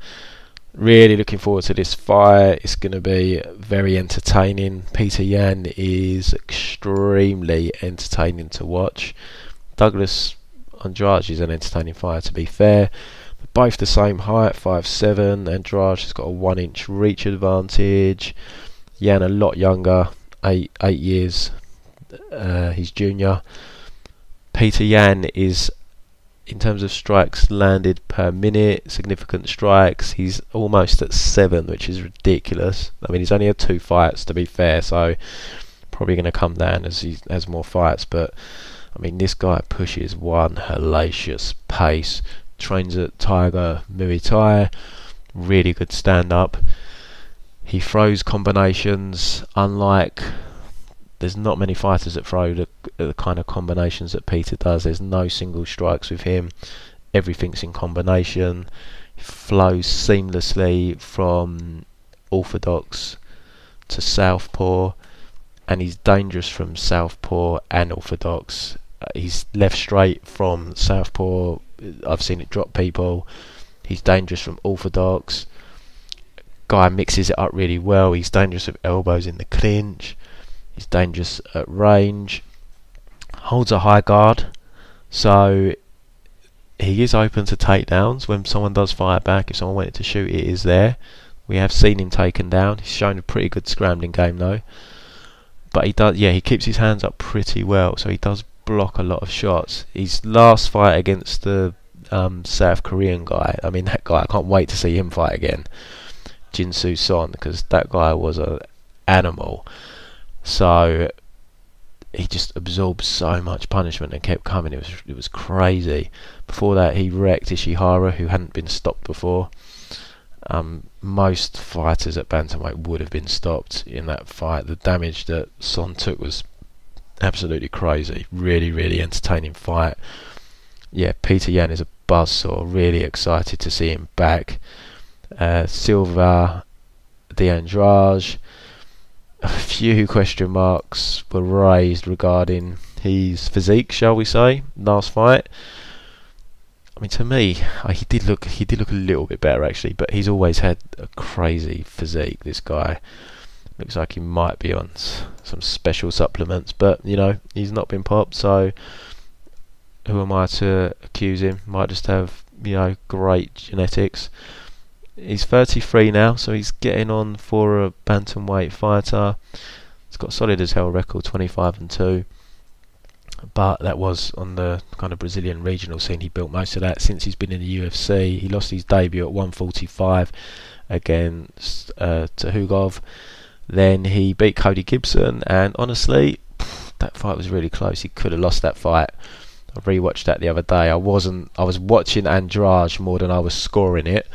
Really looking forward to this fight. It's going to be very entertaining. Petr Yan is extremely entertaining to watch. Douglas Andrade is an entertaining fighter, to be fair. They're both the same height, 5'7". Andrade has got a 1-inch reach advantage. Yan a lot younger, 8 years. He's junior. Petr Yan is, in terms of strikes landed per minute, significant strikes, he's almost at 7, which is ridiculous. I mean, he's only had 2 fights, to be fair, so probably going to come down as he has more fights. But I mean, this guy pushes one hellacious pace. Trains at Tiger Muay Thai, really good stand up. He throws combinations unlike... There's not many fighters that throw the kind of combinations that Petr does. There's no single strikes with him. Everything's in combination. He flows seamlessly from orthodox to southpaw, and he's dangerous from southpaw and orthodox. He's left straight from southpaw. I've seen it drop people. He's dangerous from orthodox. Guy mixes it up really well. He's dangerous with elbows in the clinch. He's dangerous at range, holds a high guard, so he is open to takedowns when someone does fire back. If someone wanted to shoot, it is there. We have seen him taken down. He's shown a pretty good scrambling game though, but he keeps his hands up pretty well, so he does block a lot of shots. His last fight against the South Korean guy, I mean, that guy, I can't wait to see him fight again, Jinsu Son, because that guy was an animal. So he just absorbed so much punishment and kept coming. It was crazy. Before that, he wrecked Ishihara, who hadn't been stopped before. Most fighters at bantamweight would have been stopped in that fight. The damage that Son took was absolutely crazy. Really, really entertaining fight. Yeah, Petr Yan is a buzzsaw. Really excited to see him back. Silva de Andrade. A few question marks were raised regarding his physique, shall we say, last fight. I mean, to me, he did look a little bit better actually, but he's always had a crazy physique. This guy looks like he might be on some special supplements, but you know, he's not been popped, so who am I to accuse him? Might just have, you know, great genetics. He's 33 now, so he's getting on for a bantamweight fighter. He's got a solid as hell record, 25-2. But that was on the kind of Brazilian regional scene. He built most of that since he's been in the UFC. He lost his debut at 145 against Tuhugov. Then he beat Cody Gibson, and honestly, that fight was really close. He could have lost that fight. I rewatched that the other day. I was watching Andrade more than I was scoring it,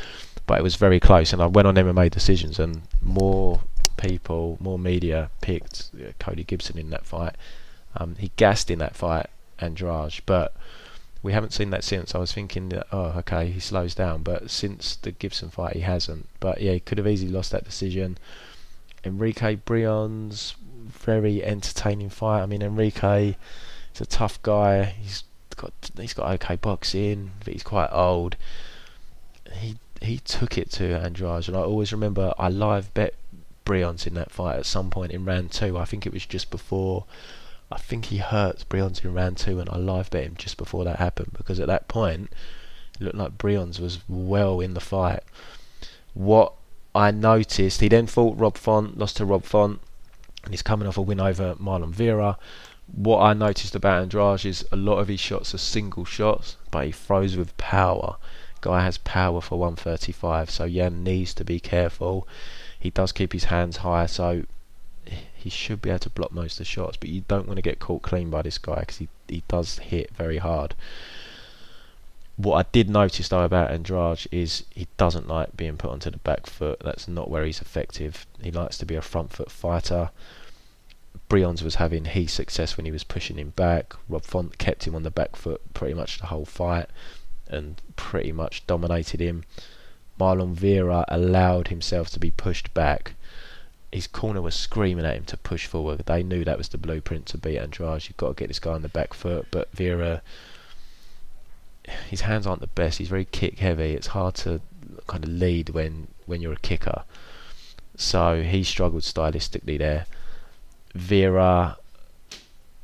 but it was very close. And I went on MMA Decisions, and more people, more media picked Cody Gibson in that fight. He gassed in that fight, Andrade, but we haven't seen that since. I was thinking that, oh, okay, he slows down, but since the Gibson fight, he hasn't. But yeah, he could have easily lost that decision. Enrique Brion's very entertaining fight. I mean, Enrique is a tough guy. He's got okay boxing, but he's quite old. He took it to Andrade, and I always remember I live bet Brion's in that fight at some point in round 2. I think it was just before. I think he hurt Brion's in round 2, and I live bet him just before that happened, because at that point it looked like Brion's was well in the fight. What I noticed, he then fought Rob Font, lost to Rob Font, and he's coming off a win over Marlon Vera. What I noticed about Andrade is a lot of his shots are single shots, but he throws with power. Guy has power for 135, so Jan needs to be careful. He does keep his hands high, so he should be able to block most of the shots, but you don't want to get caught clean by this guy, because he does hit very hard. What I did notice though about Andrade is he doesn't like being put onto the back foot. That's not where he's effective. He likes to be a front foot fighter. Brion's was having his success when he was pushing him back. Rob Font kept him on the back foot pretty much the whole fight and pretty much dominated him. Marlon Vera allowed himself to be pushed back. His corner was screaming at him to push forward. They knew that was the blueprint to beat Andrade. You've got to get this guy on the back foot, but Vera, his hands aren't the best. He's very kick heavy. It's hard to kind of lead when you're a kicker. So he struggled stylistically there. Vera,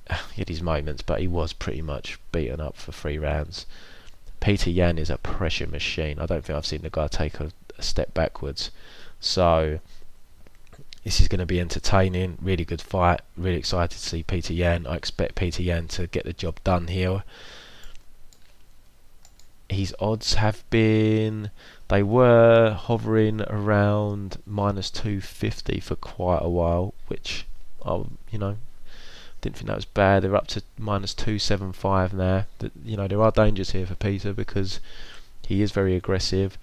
he had his moments, but he was pretty much beaten up for 3 rounds. Petr Yan is a pressure machine. I don't think I've seen the guy take a step backwards. So this is going to be entertaining. Really good fight. Really excited to see Petr Yan. I expect Petr Yan to get the job done here. His odds have been, they were hovering around -250 for quite a while, which you know, didn't think that was bad. They're up to -275 now. You know, there are dangers here for Petr, because he is very aggressive,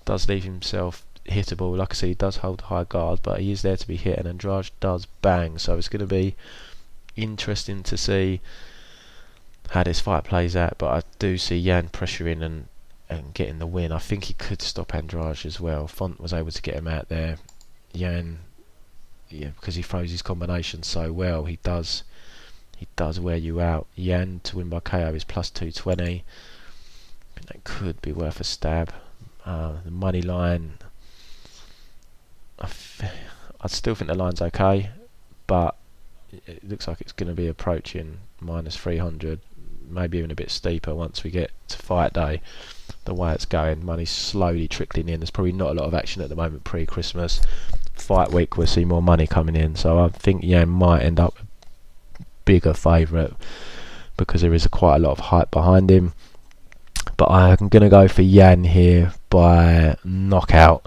does leave himself hittable. Like I say, he does hold high guard, but he is there to be hit, and Andrade does bang. So it's going to be interesting to see how this fight plays out. But I do see Yan pressuring and getting the win. I think he could stop Andrade as well. Font was able to get him out there. Yan, yeah, because he throws his combinations so well, he does wear you out. Yan to win by KO is +220. I think that could be worth a stab. The money line, I still think the line's okay, but it looks like it's going to be approaching -300, maybe even a bit steeper once we get to fight day. The way it's going, money's slowly trickling in. There's probably not a lot of action at the moment pre-Christmas. Fight week we'll see more money coming in, so I think Yan might end up a bigger favourite, because there is quite a lot of hype behind him. But I'm going to go for Yan here by knockout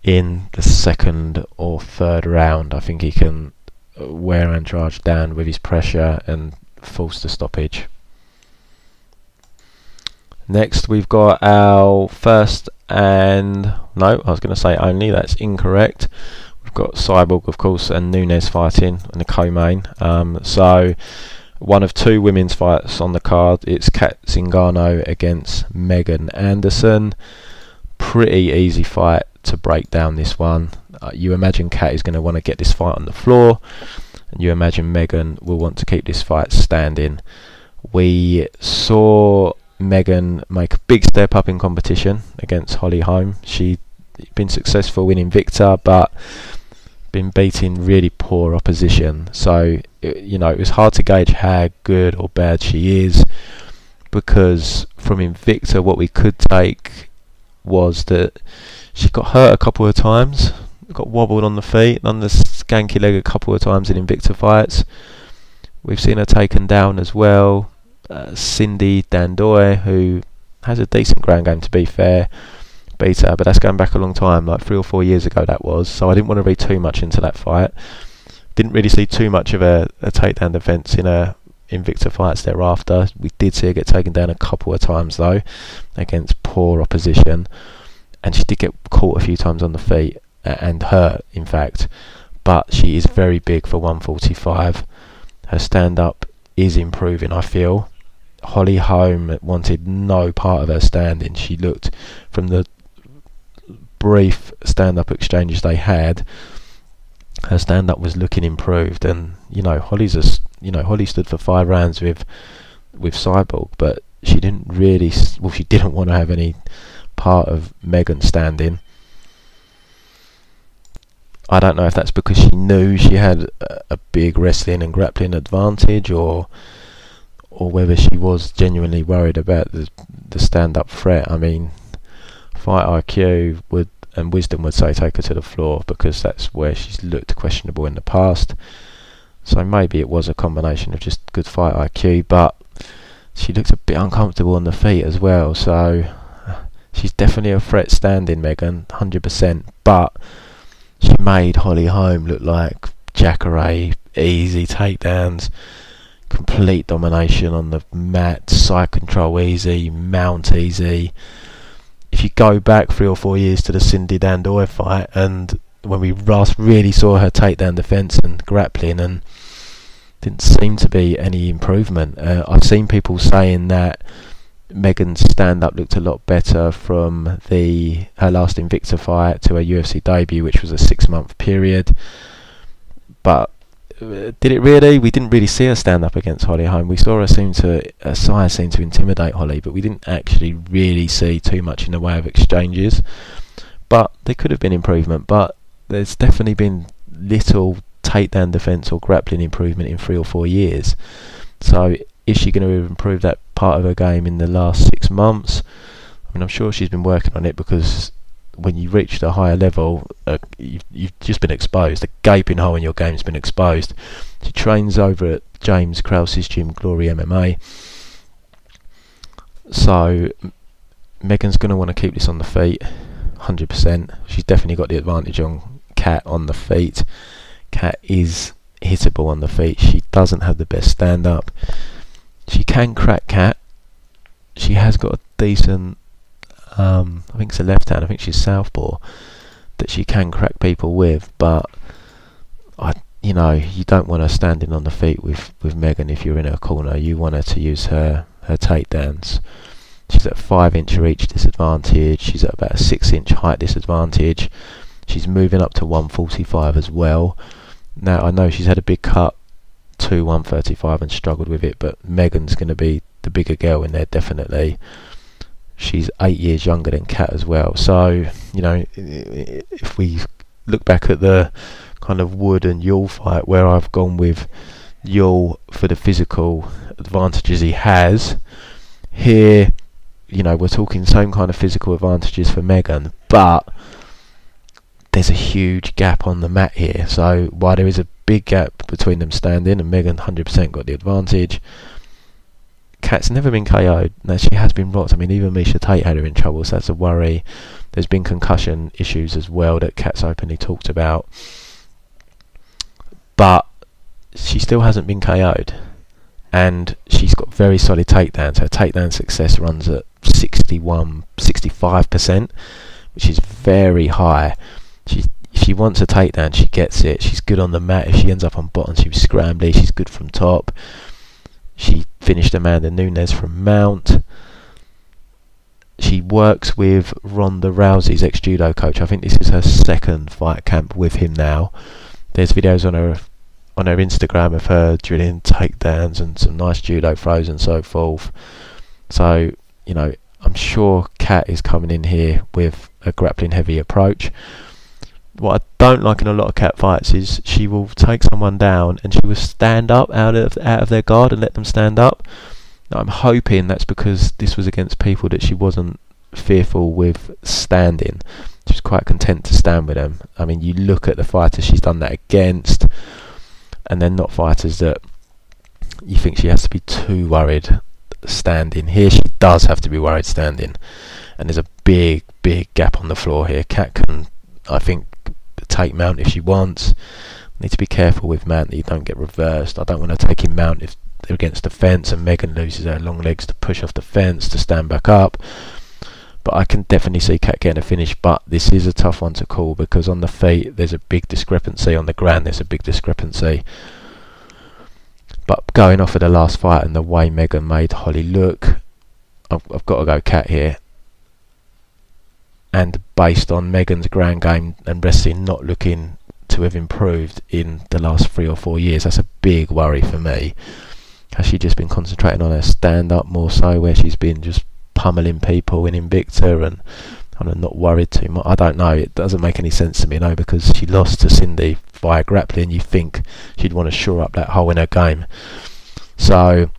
in the 2nd or 3rd round. I think he can wear Andrade down with his pressure and force the stoppage. Next we've got our first and no, I was going to say only, that's incorrect. We've got Cyborg, of course, and Nunes fighting in the co-main. So one of 2 women's fights on the card. It's Kat Zingano against Megan Anderson. Pretty easy fight to break down this one. You imagine Kat is going to want to get this fight on the floor, and you imagine Megan will want to keep this fight standing. We saw Megan make a big step up in competition against Holly Holm. She'd been successful in Invicta, but been beating really poor opposition. So, it was hard to gauge how good or bad she is, because from Invicta what we could take was that she got hurt a couple of times, got wobbled on the feet, done the skanky leg a couple of times in Invicta fights. We've seen her taken down as well. Cindy Dandoy, who has a decent ground game to be fair, beat her, but that's going back a long time, like 3 or 4 years ago that was, so I didn't want to read too much into that fight. Didn't really see too much of a takedown defence in her Invicta fights thereafter. We did see her get taken down a couple of times though, against poor opposition, and she did get caught a few times on the feet, and hurt in fact, but she is very big for 145. Her stand-up is improving, I feel. Holly Holm wanted no part of her standing. She looked, from the brief stand-up exchanges they had, her stand-up was looking improved. And Holly stood for 5 rounds with Cyborg, but she didn't really. Well, she didn't want to have any part of Megan standing. I don't know if that's because she knew she had a big wrestling and grappling advantage, or whether she was genuinely worried about the stand-up threat. I mean, fight IQ and wisdom would say take her to the floor, because that's where she's looked questionable in the past. So maybe it was a combination of just good fight IQ, but she looked a bit uncomfortable on the feet as well. So she's definitely a threat standing, Megan, 100%. But she made Holly Holm look like Jacare, easy takedowns, complete domination on the mat, side control easy, mount easy. If you go back 3 or 4 years to the Cindy Dandoy fight, and when we last really saw her takedown defence and grappling, and didn't seem to be any improvement. I've seen people saying that Megan's stand-up looked a lot better from her last Invicta fight to her UFC debut, which was a 6-month period. But did it really? We didn't really see her stand up against Holly Holm. We saw her size seem to intimidate Holly, but we didn't actually really see too much in the way of exchanges. But there could have been improvement, but there's definitely been little takedown defence or grappling improvement in 3 or 4 years. So is she going to improve that part of her game in the last 6 months? I mean, I'm sure she's been working on it, because when you reach the higher level, you've just been exposed. The gaping hole in your game's been exposed. She trains over at James Krause's gym, Glory MMA. So Megan's going to want to keep this on the feet, 100%. She's definitely got the advantage on Kat on the feet. Kat is hittable on the feet. She doesn't have the best stand-up. She can crack Kat. She has got a decent, I think it's a left hand, I think she's southpaw, that she can crack people with, but you don't want her standing on the feet with Megan if you're in her corner. You want her to use her takedowns. She's at 5-inch reach disadvantage. She's at about a 6-inch height disadvantage. She's moving up to 145 as well. Now, I know she's had a big cut to 135 and struggled with it, but Megan's going to be the bigger girl in there, definitely. She's 8 years younger than Kat as well. So, if we look back at the kind of Wood and Ewell fight, where I've gone with Ewell for the physical advantages he has, here, we're talking same kind of physical advantages for Megan, but there's a huge gap on the mat here. So while there is a big gap between them standing, and Megan 100% got the advantage, Kat's never been KO'd. Now, she has been rocked. I mean, even Misha Tate had her in trouble, so that's a worry. There's been concussion issues as well that Kat's openly talked about, but she still hasn't been KO'd, and she's got very solid takedowns. Her takedown success runs at 65%, which is very high. If she wants a takedown, she gets it. She's good on the mat. If she ends up on bottom, she's scrambly. She's good from top. She finished Amanda Nunes from mount. She works with Ronda Rousey's ex-judo coach. I think this is her second fight camp with him now. There's videos on her Instagram of her drilling takedowns and some nice judo throws and so forth. So you know, I'm sure Kat is coming in here with a grappling heavy approach. What I don't like in a lot of Kat fights is she will take someone down and she will stand up out of their guard and let them stand up. Now, I'm hoping that's because this was against people that she wasn't fearful with standing. She's quite content to stand with them. I mean, you look at the fighters she's done that against, and they're not fighters that you think she has to be too worried standing. Here she does have to be worried standing, and there's a big gap on the floor here. Kat can, I think, take mount if she wants. Need to be careful with mount that you don't get reversed. I don't want to take him mount if they're against the fence and Megan loses her long legs to push off the fence to stand back up. But I can definitely see Kat getting a finish, but this is a tough one to call because on the feet there's a big discrepancy, on the ground there's a big discrepancy. But going off of the last fight and the way Megan made Holly look, I've got to go Kat here. And based on Megan's ground game and wrestling not looking to have improved in the last 3 or 4 years, that's a big worry for me. Has she just been concentrating on her stand-up more so, where she's been just pummeling people in Invicta and kind of not worried too much? I don't know. It doesn't make any sense to me, because she lost to Cindy via grappling. You think she'd want to shore up that hole in her game. So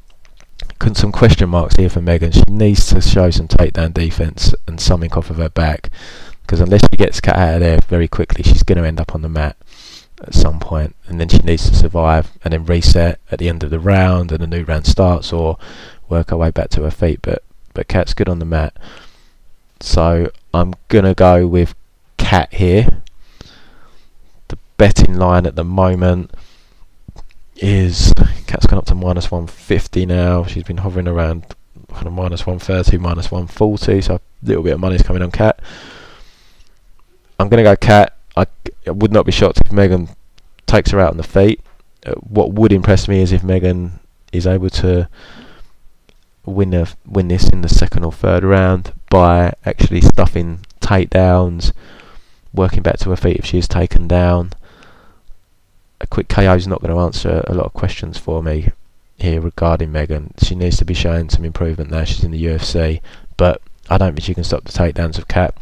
some question marks here for Megan. She needs to show some takedown defense and something off of her back, because unless she gets cut out of there very quickly, she's going to end up on the mat at some point, and then she needs to survive and then reset at the end of the round and a new round starts, or work her way back to her feet. But Kat's good on the mat, so I'm gonna go with Kat here. The betting line at the moment is Kat's gone up to -150 now. She's been hovering around kind of -130, -140, so a little bit of money's coming on Kat. I'm gonna go Kat. I would not be shocked if Megan takes her out on the feet. What would impress me is if Megan is able to win this in the second or third round by actually stuffing takedowns, working back to her feet if she is taken down. A quick KO is not going to answer a lot of questions for me here regarding Megan. She needs to be showing some improvement now. She's in the UFC, but I don't think she can stop the takedowns of Kat.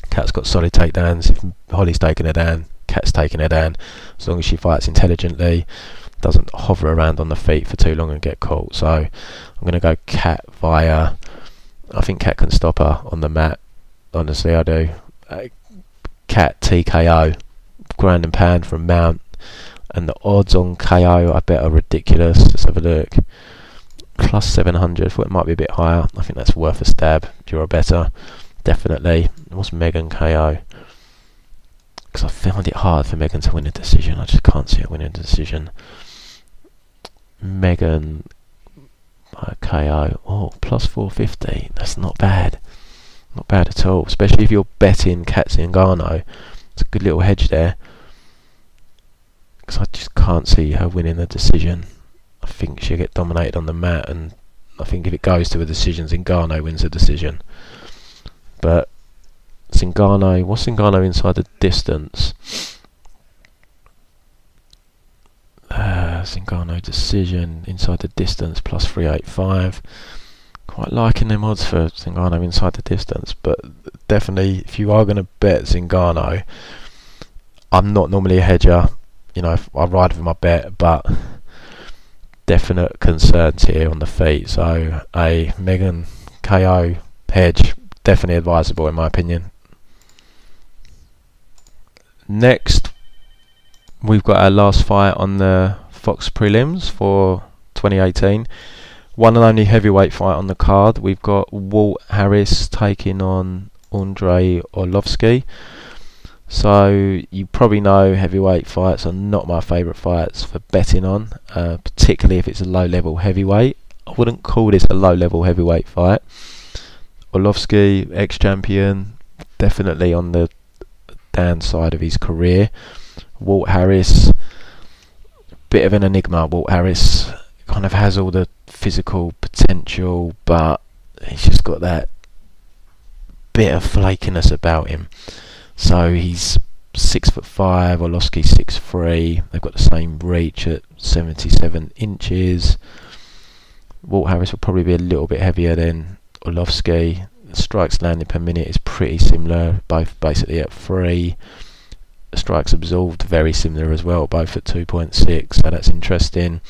Kat's got solid takedowns. If Holly's taking her down, Kat's taking her down. As long as she fights intelligently, doesn't hover around on the feet for too long and get caught. So I'm going to go Kat via. I think Kat can stop her on the mat. Honestly, I do. Kat TKO, ground and pound from mount, and the odds on KO I bet are ridiculous. Let's have a look. Plus 700. Thought it might be a bit higher. I think that's worth a stab if you're a better. Definitely. What's Megan KO? Because I found it hard for Megan to win a decision. I just can't see her winning a decision. Megan KO. Oh, plus 450. That's not bad. Not bad at all. Especially if you're betting Kat Zingano. It's a good little hedge there. Because I just can't see her winning a decision. I think she'll get dominated on the mat, and I think if it goes to a decision, Zingano wins a decision. But Zingano, what's Zingano inside the distance? Zingano decision inside the distance plus 385. Quite liking them odds for Zingano inside the distance, but definitely if you are going to bet Zingano, I'm not normally a hedger. You know, I ride with my bet, but definite concerns here on the feet. So a Megan KO hedge, definitely advisable in my opinion. Next, we've got our last fight on the Fox prelims for 2018. One and only heavyweight fight on the card. We've got Walt Harris taking on Andrei Arlovski. So you probably know heavyweight fights are not my favourite fights for betting on, particularly if it's a low-level heavyweight. I wouldn't call this a low-level heavyweight fight. Arlovski, ex-champion, definitely on the downside of his career. Walt Harris, bit of an enigma. Walt Harris kind of has all the physical potential, but he's just got that bit of flakiness about him. So he's 6'5", Arlovski 6'3". They've got the same reach at 77 inches. Walt Harris will probably be a little bit heavier than Arlovski. Strikes landed per minute is pretty similar, both basically at 3. Strikes absorbed very similar as well, both at 2.6, so that's interesting.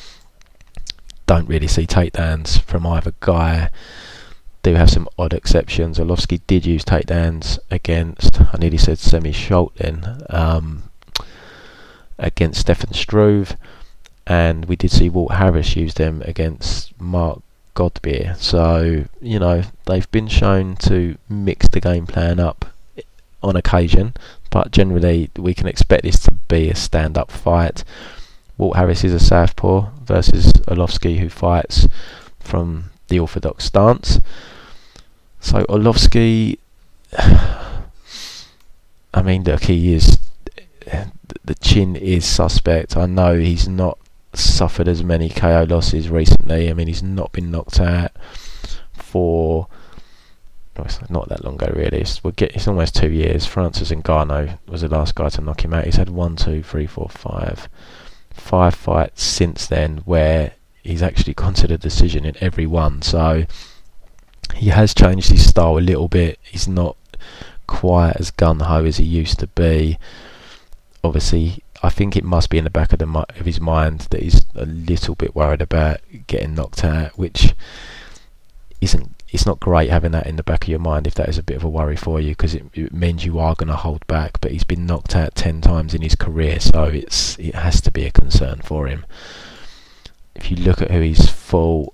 Don't really see takedowns from either guy. Do have some odd exceptions. Arlovski did use takedowns against, I nearly said Semi Schultz then, against Stefan Struve, and we did see Walt Harris use them against Mark Godbeer. So, you know, they've been shown to mix the game plan up on occasion, but generally we can expect this to be a stand-up fight. Walt Harris is a southpaw versus Arlovski, who fights from the orthodox stance. So Arlovski, I mean, look, he is, the chin is suspect. I know he's not suffered as many KO losses recently. I mean, he's not been knocked out for, well, it's not that long ago really. It's almost 2 years. Francis Zingano was the last guy to knock him out. He's had 5 fights since then where he's actually gone to the decision in every one. So he has changed his style a little bit. He's not quite as gung-ho as he used to be. Obviously, I think it must be in the back of his mind that he's a little bit worried about getting knocked out, which it's not great having that in the back of your mind if that is a bit of a worry for you, because it means you are going to hold back. But he's been knocked out 10 times in his career, so it has to be a concern for him. If you look at who he's fought,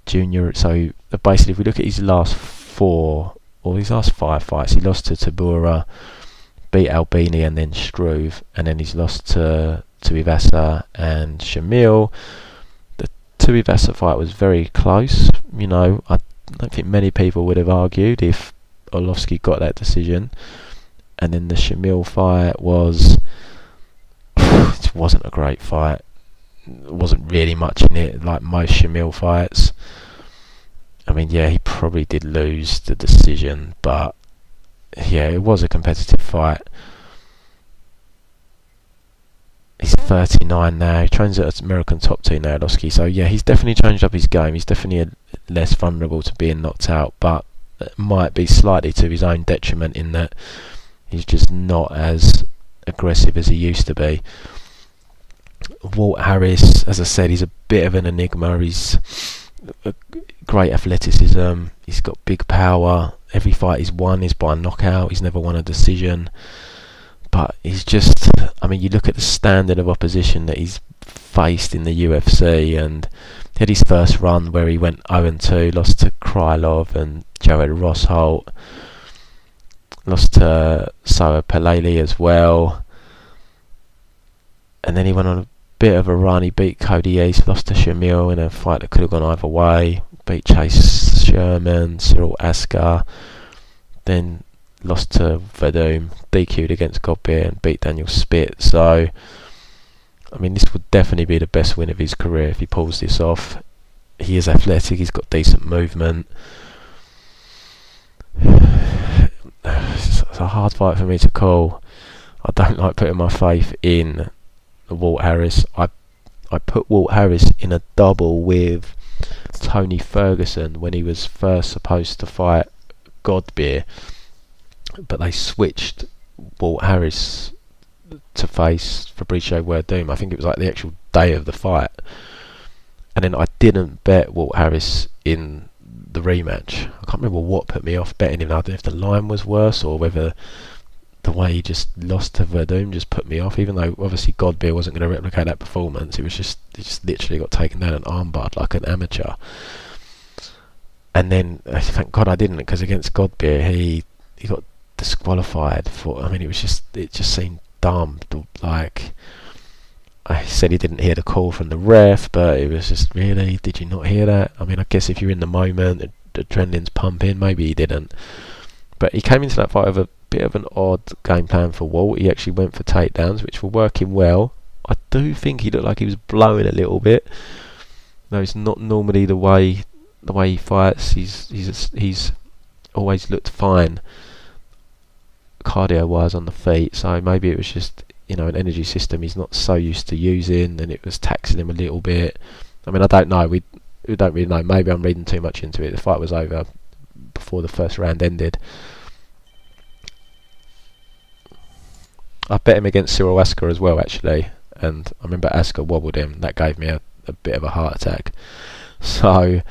junior, so basically if we look at his last 4 or his last 5 fights, he lost to Tabura, beat Albini and then Struve, and then he's lost to Ivasa and Shamil. The Ivasa fight was very close. You know, I don't think many people would have argued if Arlovski got that decision. And then the Shamil fight it wasn't a great fight. There wasn't really much in it, like most Shamil fights. I mean, yeah, he probably did lose the decision, but yeah, it was a competitive fight. He's 39 now. He trains at an American top team now, Arlovski. So yeah, he's definitely changed up his game. He's definitely less vulnerable to being knocked out, but it might be slightly to his own detriment in that he's just not as aggressive as he used to be. Walt Harris, as I said, he's a bit of an enigma. He's great athleticism. He's got big power. Every fight he's won is by knockout. He's never won a decision. But he's just, I mean, you look at the standard of opposition that he's faced in the UFC, and he had his first run where he went 0-2, lost to Krylov and Jared Rosholt, lost to Soa Pelele as well, and then he went on a bit of a run. He beat Cody East, lost to Shamil in a fight that could have gone either way, beat Chase Sherman, Cyril Asker, then lost to Verdum, DQ'd against Godbeer and beat Daniel Spitz. So I mean, this would definitely be the best win of his career if he pulls this off. He is athletic, he's got decent movement. It's a hard fight for me to call. I don't like putting my faith in Walt Harris. I put Walt Harris in a double with Tony Ferguson when he was first supposed to fight Godbeer, but they switched Walt Harris to face Fabricio Werdum. I think it was like the actual day of the fight, and then I didn't bet Walt Harris in the rematch. I can't remember what put me off betting him. I don't know if the line was worse or whether the way he just lost to Werdum just put me off, even though obviously Godbeer wasn't going to replicate that performance. He just literally got taken down and armbarred like an amateur. And then thank God I didn't, because against Godbeer he got disqualified for, I mean, it just seemed dumb. Like, I said he didn't hear the call from the ref, but it was just, really, did you not hear that? I mean, I guess if you're in the moment, the adrenaline's pumping, maybe he didn't. But he came into that fight with a bit of an odd game plan for Walt. He actually went for takedowns, which were working well. I do think he looked like he was blowing a little bit. No, it's not normally the way he fights. He's always looked fine cardio wise on the feet, so maybe it was just, you know, an energy system he's not so used to using, and it was taxing him a little bit. I mean, I don't know, we don't really know. Maybe I'm reading too much into it. The fight was over before the first round ended. I bet him against Cyril Asker as well, actually, and I remember Asker wobbled him. That gave me a bit of a heart attack. So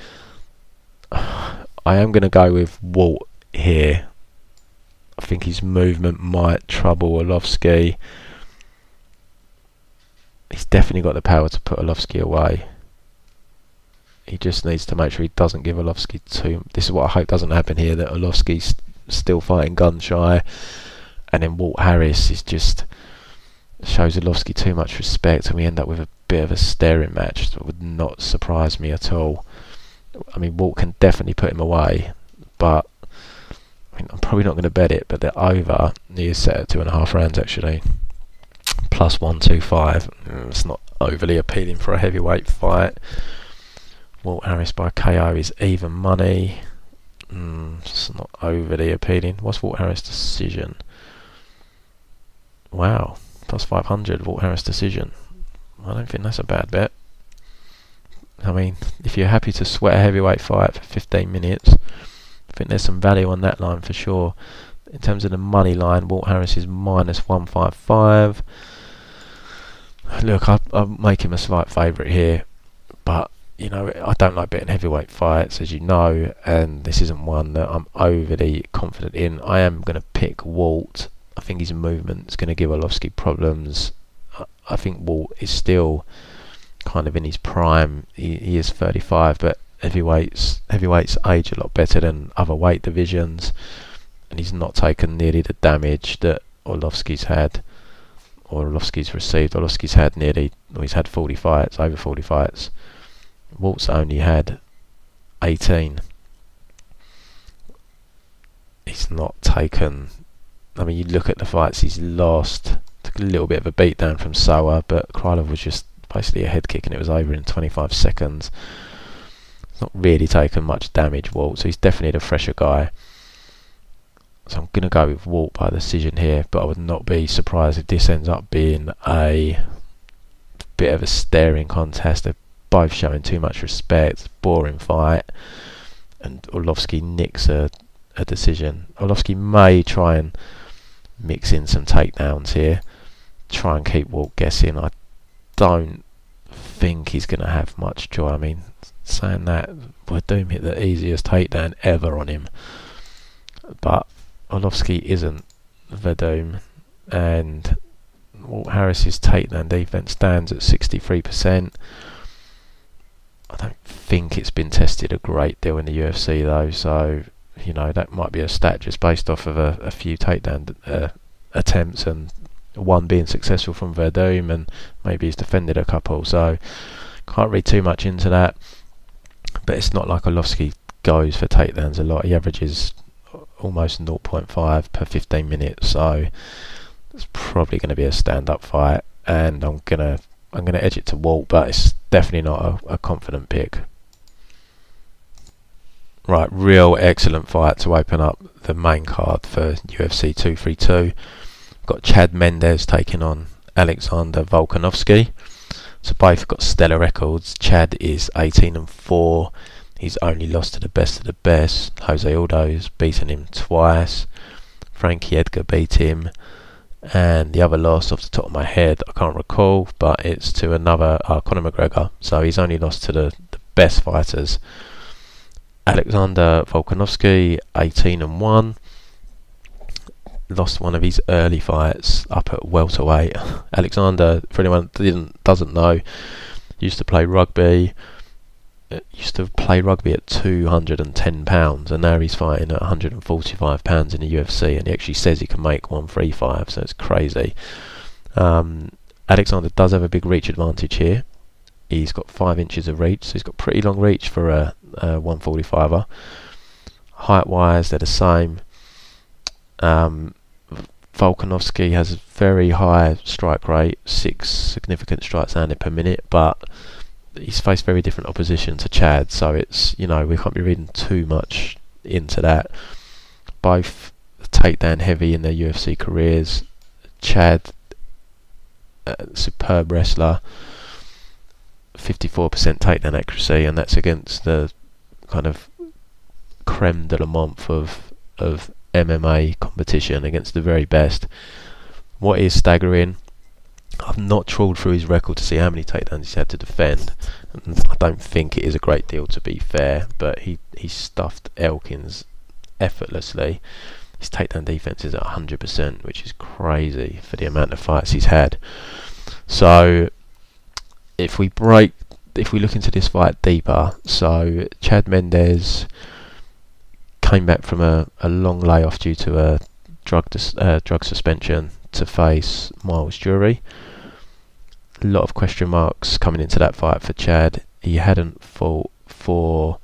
I am going to go with Walt here. I think his movement might trouble Arlovski. He's definitely got the power to put Arlovski away. He just needs to make sure he doesn't give Arlovski too... This is what I hope doesn't happen here, that Arlovski's still fighting gun shy, and then Walt Harris is just shows Arlovski too much respect, and we end up with a bit of a staring match. That would not surprise me at all. I mean, Walt can definitely put him away, but I mean, I'm probably not going to bet it, but the over is set at 2.5 rounds actually. Plus 125. It's not overly appealing for a heavyweight fight. Walt Harris by KO is even money. It's not overly appealing. What's Walt Harris decision? Wow, plus 500 Walt Harris decision. I don't think that's a bad bet. I mean, if you're happy to sweat a heavyweight fight for 15 minutes, I think there's some value on that line for sure. In terms of the money line, Walt Harris is minus 155. Look, I'll make him a slight favourite here, but you know, I don't like betting heavyweight fights, as you know, and this isn't one that I'm overly confident in. I am going to pick Walt. I think his movement's going to give Arlovski problems. I think Walt is still kind of in his prime. He is 35, but heavyweights age a lot better than other weight divisions, and he's not taken nearly the damage that Arlovski's had, or Arlovski's received. Arlovski's had he's had 40 fights, over 40 fights. Walt's only had 18. He's not taken... I mean, you look at the fights he's lost, took a little bit of a beatdown from Soa, but Krylov was just basically a head kick and it was over in 25 seconds. He's not really taken much damage, Walt, so he's definitely the fresher guy. So I'm going to go with Walt by decision here, but I would not be surprised if this ends up being a bit of a staring contest. They're both showing too much respect, boring fight, and Arlovski nicks a decision. Arlovski may try and mix in some takedowns here, try and keep Walt guessing. I don't think he's going to have much joy. I mean, saying that, Verdum hit the easiest takedown ever on him, but Arlovski isn't Verdum, and Walt Harris's takedown defense stands at 63%. I don't think it's been tested a great deal in the UFC though, so you know, that might be a stat just based off of a few takedown attempts and one being successful from Verdum, and maybe he's defended a couple, so can't read too much into that. But it's not like Arlovski goes for takedowns a lot. He averages almost 0.5 per 15 minutes, so it's probably going to be a stand-up fight, and I'm gonna edge it to Walt, but it's definitely not a confident pick. Right, real excellent fight to open up the main card for UFC 232. Got Chad Mendes taking on Alexander Volkanovski. So both got stellar records. Chad is 18-4. He's only lost to the best of the best. Jose Aldo's beaten him twice. Frankie Edgar beat him. And the other loss, off the top of my head, I can't recall, but it's to another Conor McGregor. So he's only lost to the best fighters. Alexander Volkanovski, 18-1. Lost one of his early fights up at welterweight. Alexander, for anyone that doesn't know, used to play rugby. Used to play rugby at 210 pounds, and now he's fighting at 145 pounds in the UFC, and he actually says he can make 135, so it's crazy. Alexander does have a big reach advantage here. He's got 5 inches of reach, so he's got pretty long reach for a 145er. Height wise, they're the same. Volkanovski has a very high strike rate, 6 significant strikes landed per minute, but he's faced very different opposition to Chad, so it's, you know, we can't be reading too much into that. Both takedown heavy in their UFC careers. Chad, superb wrestler, 54% takedown accuracy, and that's against the kind of creme de la month of MMA competition against the very best. What is staggering, I've not trawled through his record to see how many takedowns he's had to defend, and I don't think it is a great deal, to be fair, but he stuffed Elkins effortlessly. His takedown defense is at 100%, which is crazy for the amount of fights he's had. So if we look into this fight deeper, so Chad Mendes came back from a long layoff due to a drug suspension to face Myles Jury. A lot of question marks coming into that fight for Chad. He hadn't fought for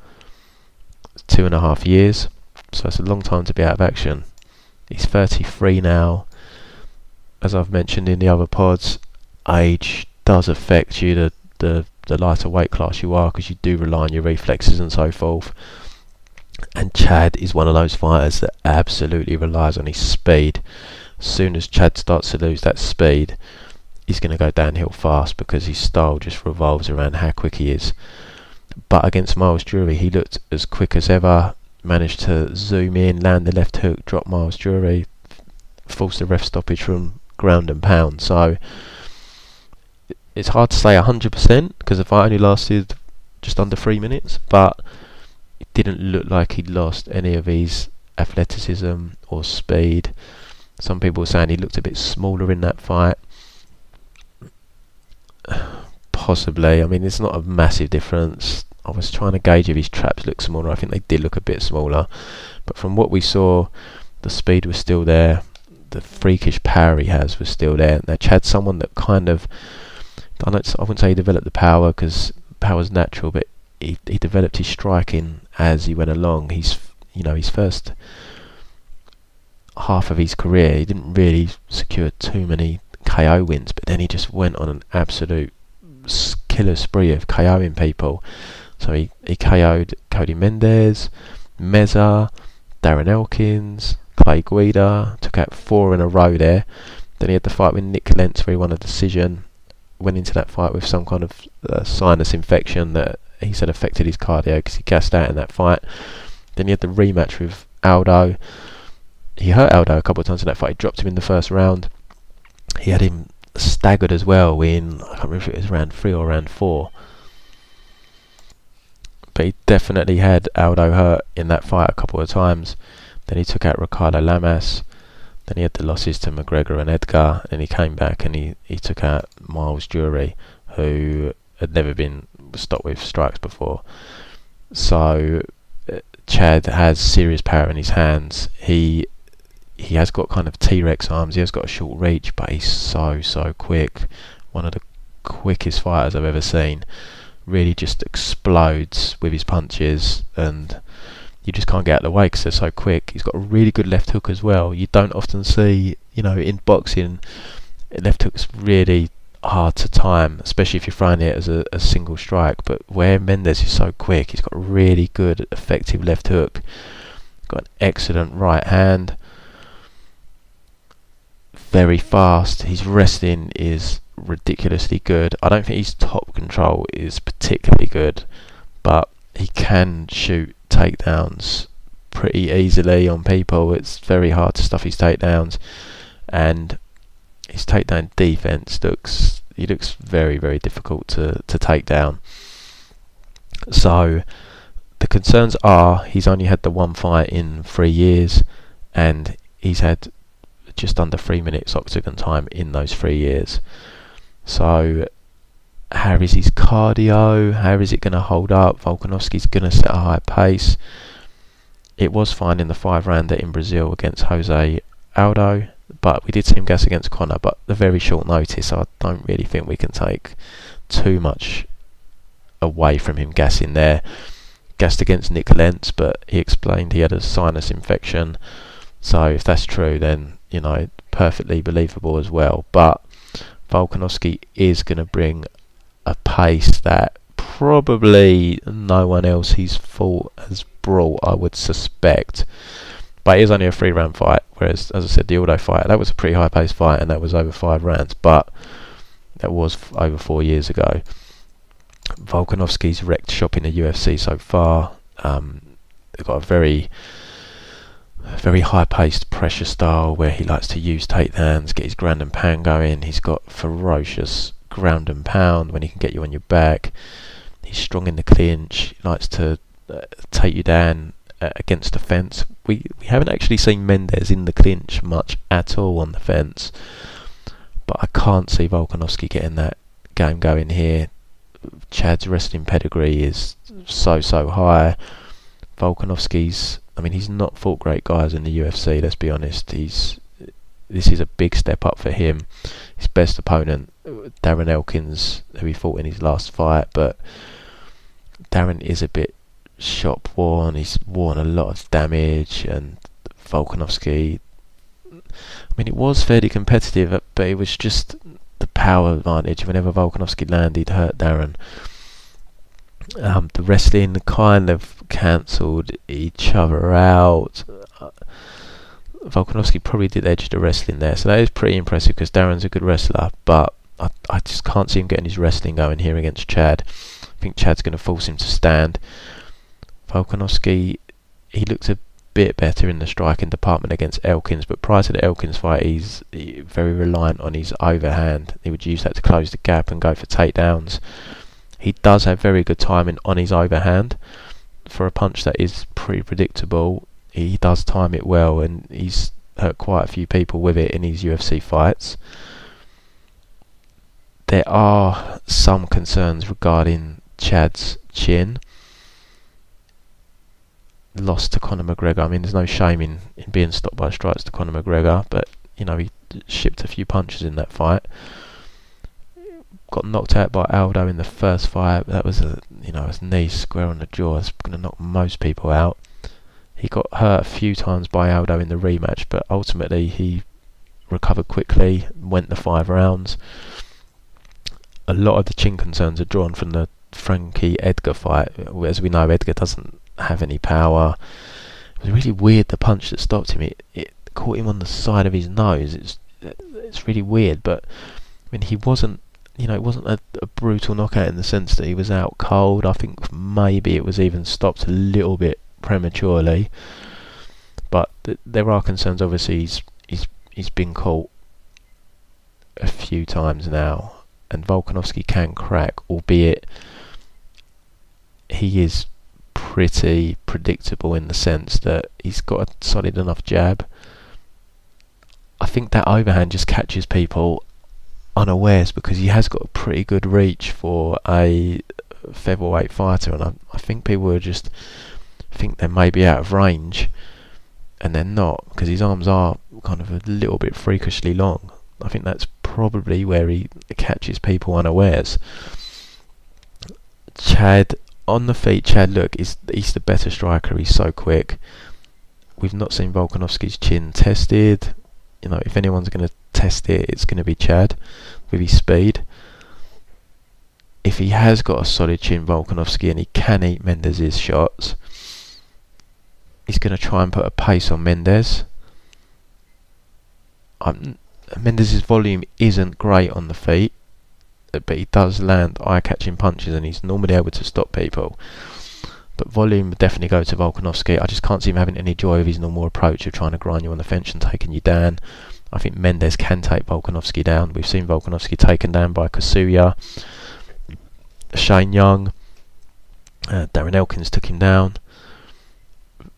2.5 years, so it's a long time to be out of action. He's 33 now. As I've mentioned in the other pods, age does affect you, the lighter weight class you are, because you do rely on your reflexes and so forth. And Chad is one of those fighters that absolutely relies on his speed. As soon as Chad starts to lose that speed, he's going to go downhill fast, because his style just revolves around how quick he is. But against Myles Jury, he looked as quick as ever, managed to zoom in, land the left hook, drop Myles Jury, force the ref stoppage from ground and pound. So it's hard to say 100%, because the fight only lasted just under 3 minutes, but it didn't look like he'd lost any of his athleticism or speed. Some people were saying he looked a bit smaller in that fight. Possibly. I mean, it's not a massive difference. I was trying to gauge if his traps looked smaller. I think they did look a bit smaller, but from what we saw, the speed was still there. The freakish power he has was still there. Now Chad's someone that kind of, I wouldn't say he developed the power, because power's natural, but he developed his striking as he went along. His first half of his career, he didn't really secure too many KO wins, but then he just went on an absolute killer spree of KOing people. So he KO'd Cory Mendes, Meza, Darren Elkins, Clay Guida, took out 4 in a row there. Then he had the fight with Nick Lentz where he won a decision, went into that fight with some kind of sinus infection that he said affected his cardio because he gassed out in that fight. Then he had the rematch with Aldo. He hurt Aldo a couple of times in that fight. He dropped him in the first round. He had him staggered as well in, I can't remember if it was round 3 or round 4. But he definitely had Aldo hurt in that fight a couple of times. Then he took out Ricardo Lamas. Then he had the losses to McGregor and Edgar. And he came back and he took out Myles Jury, who had never been stopped with strikes before. So Chad has serious power in his hands. He has got kind of T-Rex arms. He has got a short reach, but he's so quick. One of the quickest fighters I've ever seen. Really just explodes with his punches, and you just can't get out of the way because they're so quick. He's got a really good left hook as well. You don't often see, in boxing, left hook's really hard to time, especially if you're throwing it as a single strike. But where Mendes is so quick, he's got a really good, effective left hook. Got an excellent right hand. Very fast. His wrestling is ridiculously good. I don't think his top control is particularly good, but he can shoot takedowns pretty easily on people. It's very hard to stuff his takedowns, and his takedown defense looks very, very difficult to take down. So the concerns are he's only had the one fight in 3 years, and he's had just under 3 minutes octagon time in those 3 years. So how is his cardio? How is it going to hold up? Volkanovski's going to set a high pace. It was fine in the 5-rounder in Brazil against Jose Aldo, but we did see him gas against Conor, but the very short notice, so I don't really think we can take too much away from him gassing there. Gassed against Nick Lentz, but he explained he had a sinus infection, so if that's true, then perfectly believable as well. But Volkanovski is going to bring a pace that probably no one else he's fought has brought, I would suspect. But it is only a 3-round fight, whereas, as I said, the Aldo fight, that was a pretty high-paced fight, and that was over 5 rounds, but that was over 4 years ago. Volkanovski's wrecked shop in the UFC so far. got a very high-paced pressure style where he likes to use takedowns, get his ground and pound going. He's got ferocious ground and pound when he can get you on your back. He's strong in the clinch. He likes to take you down against the fence. We haven't actually seen Mendes in the clinch much at all on the fence, but I can't see Volkanovski getting that game going here. Chad's wrestling pedigree is so high. Volkanovski's, I mean, he's not fought great guys in the UFC, let's be honest. This is a big step up for him. His best opponent, Darren Elkins, who he fought in his last fight, but Darren is a bit shop worn. He's worn a lot of damage, and Volkanovski, I mean, it was fairly competitive, but it was just the power advantage. Whenever Volkanovski landed, hurt Darren. The wrestling kind of cancelled each other out. Volkanovski probably did edge the wrestling there, so that is pretty impressive because Darren's a good wrestler, but I just can't see him getting his wrestling going here against Chad. I think Chad's going to force him to stand. Volkanovski, he looks a bit better in the striking department against Elkins, but prior to the Elkins fight, he's very reliant on his overhand. He would use that to close the gap and go for takedowns. He does have very good timing on his overhand. For a punch that is pretty predictable, he does time it well, and he's hurt quite a few people with it in his UFC fights. There are some concerns regarding Chad's chin. Lost to Conor McGregor. I mean, there's no shame in being stopped by strikes to Conor McGregor, but you know, he shipped a few punches in that fight. Got knocked out by Aldo in the first fight. That was his knee square on the jaw. It's going to knock most people out. He got hurt a few times by Aldo in the rematch, but ultimately he recovered quickly, went the 5 rounds. A lot of the chin concerns are drawn from the Frankie Edgar fight. As we know, Edgar doesn't have any power. It was really weird, the punch that stopped him. It caught him on the side of his nose. It's really weird, but I mean, he wasn't, it wasn't a brutal knockout in the sense that he was out cold. I think maybe it was even stopped a little bit prematurely, but there are concerns. Obviously, he's been caught a few times now, and Volkanovski can crack, albeit he is pretty predictable in the sense that he's got a solid enough jab. I think that overhand just catches people unawares because he has got a pretty good reach for a featherweight fighter, and I think people would just think they may be out of range, and they're not, because his arms are kind of a little bit freakishly long. I think that's probably where he catches people unawares. Chad on the feet, look, he's the better striker. He's so quick. We've not seen Volkanovski's chin tested. If anyone's going to test it, it's going to be Chad with his speed. If he has got a solid chin, Volkanovski, and he can eat Mendes' shots, he's going to try and put a pace on Mendes. Mendes' volume isn't great on the feet, but he does land eye-catching punches, and he's normally able to stop people. But volume would definitely go to Volkanovski. I just can't see him having any joy of his normal approach of trying to grind you on the fence and taking you down. I think Mendes can take Volkanovski down. We've seen Volkanovski taken down by Kasuya, Shane Young, Darren Elkins took him down.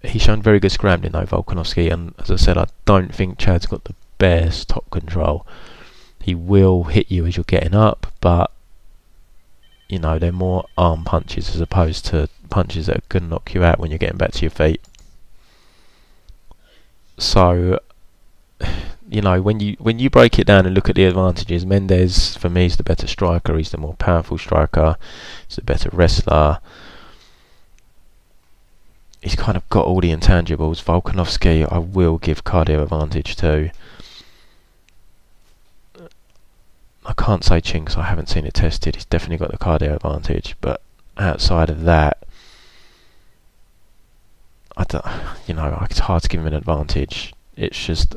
He's shown very good scrambling though, Volkanovski, and as I said, I don't think Chad's got the best top control. He will hit you as you're getting up, but they're more arm punches as opposed to punches that are going to knock you out when you're getting back to your feet. So, when you break it down and look at the advantages, Mendes for me is the better striker. He's the more powerful striker. He's the better wrestler. He's kind of got all the intangibles. Volkanovski, I will give cardio advantage to. I can't say chin because I haven't seen it tested. He's definitely got the cardio advantage, but outside of that, it's hard to give him an advantage. It's just,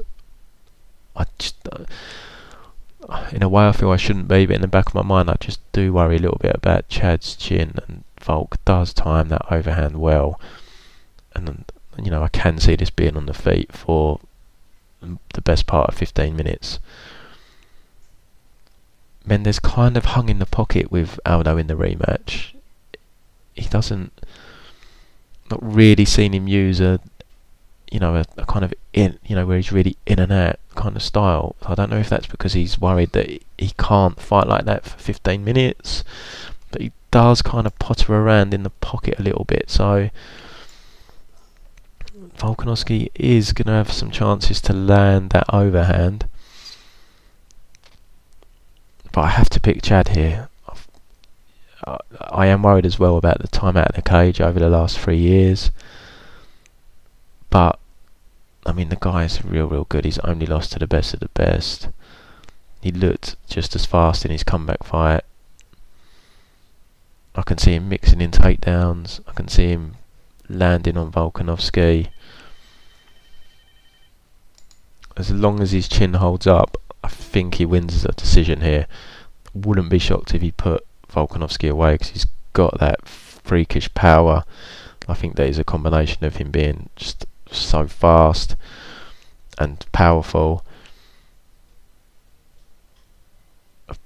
in a way I feel I shouldn't be, but in the back of my mind I just do worry a little bit about Chad's chin, and Volk does time that overhand well, and you know, I can see this being on the feet for the best part of 15 minutes. Mendes kind of hung in the pocket with Aldo in the rematch. He doesn't, not really seen him use a kind of in, where he's really in and out kind of style. I don't know if that's because he's worried that he can't fight like that for 15 minutes, but he does kind of potter around in the pocket a little bit. So Volkanovski is going to have some chances to land that overhand. But I have to pick Chad here. I am worried as well about the time out of the cage over the last 3 years. But, I mean, the guy is real good. He's only lost to the best of the best. He looked just as fast in his comeback fight. I can see him mixing in takedowns. I can see him landing on Volkanovski. As long as his chin holds up, I think he wins the decision here. Wouldn't be shocked if he put Volkanovski away, because he's got that freakish power. I think that is a combination of him being just so fast and powerful.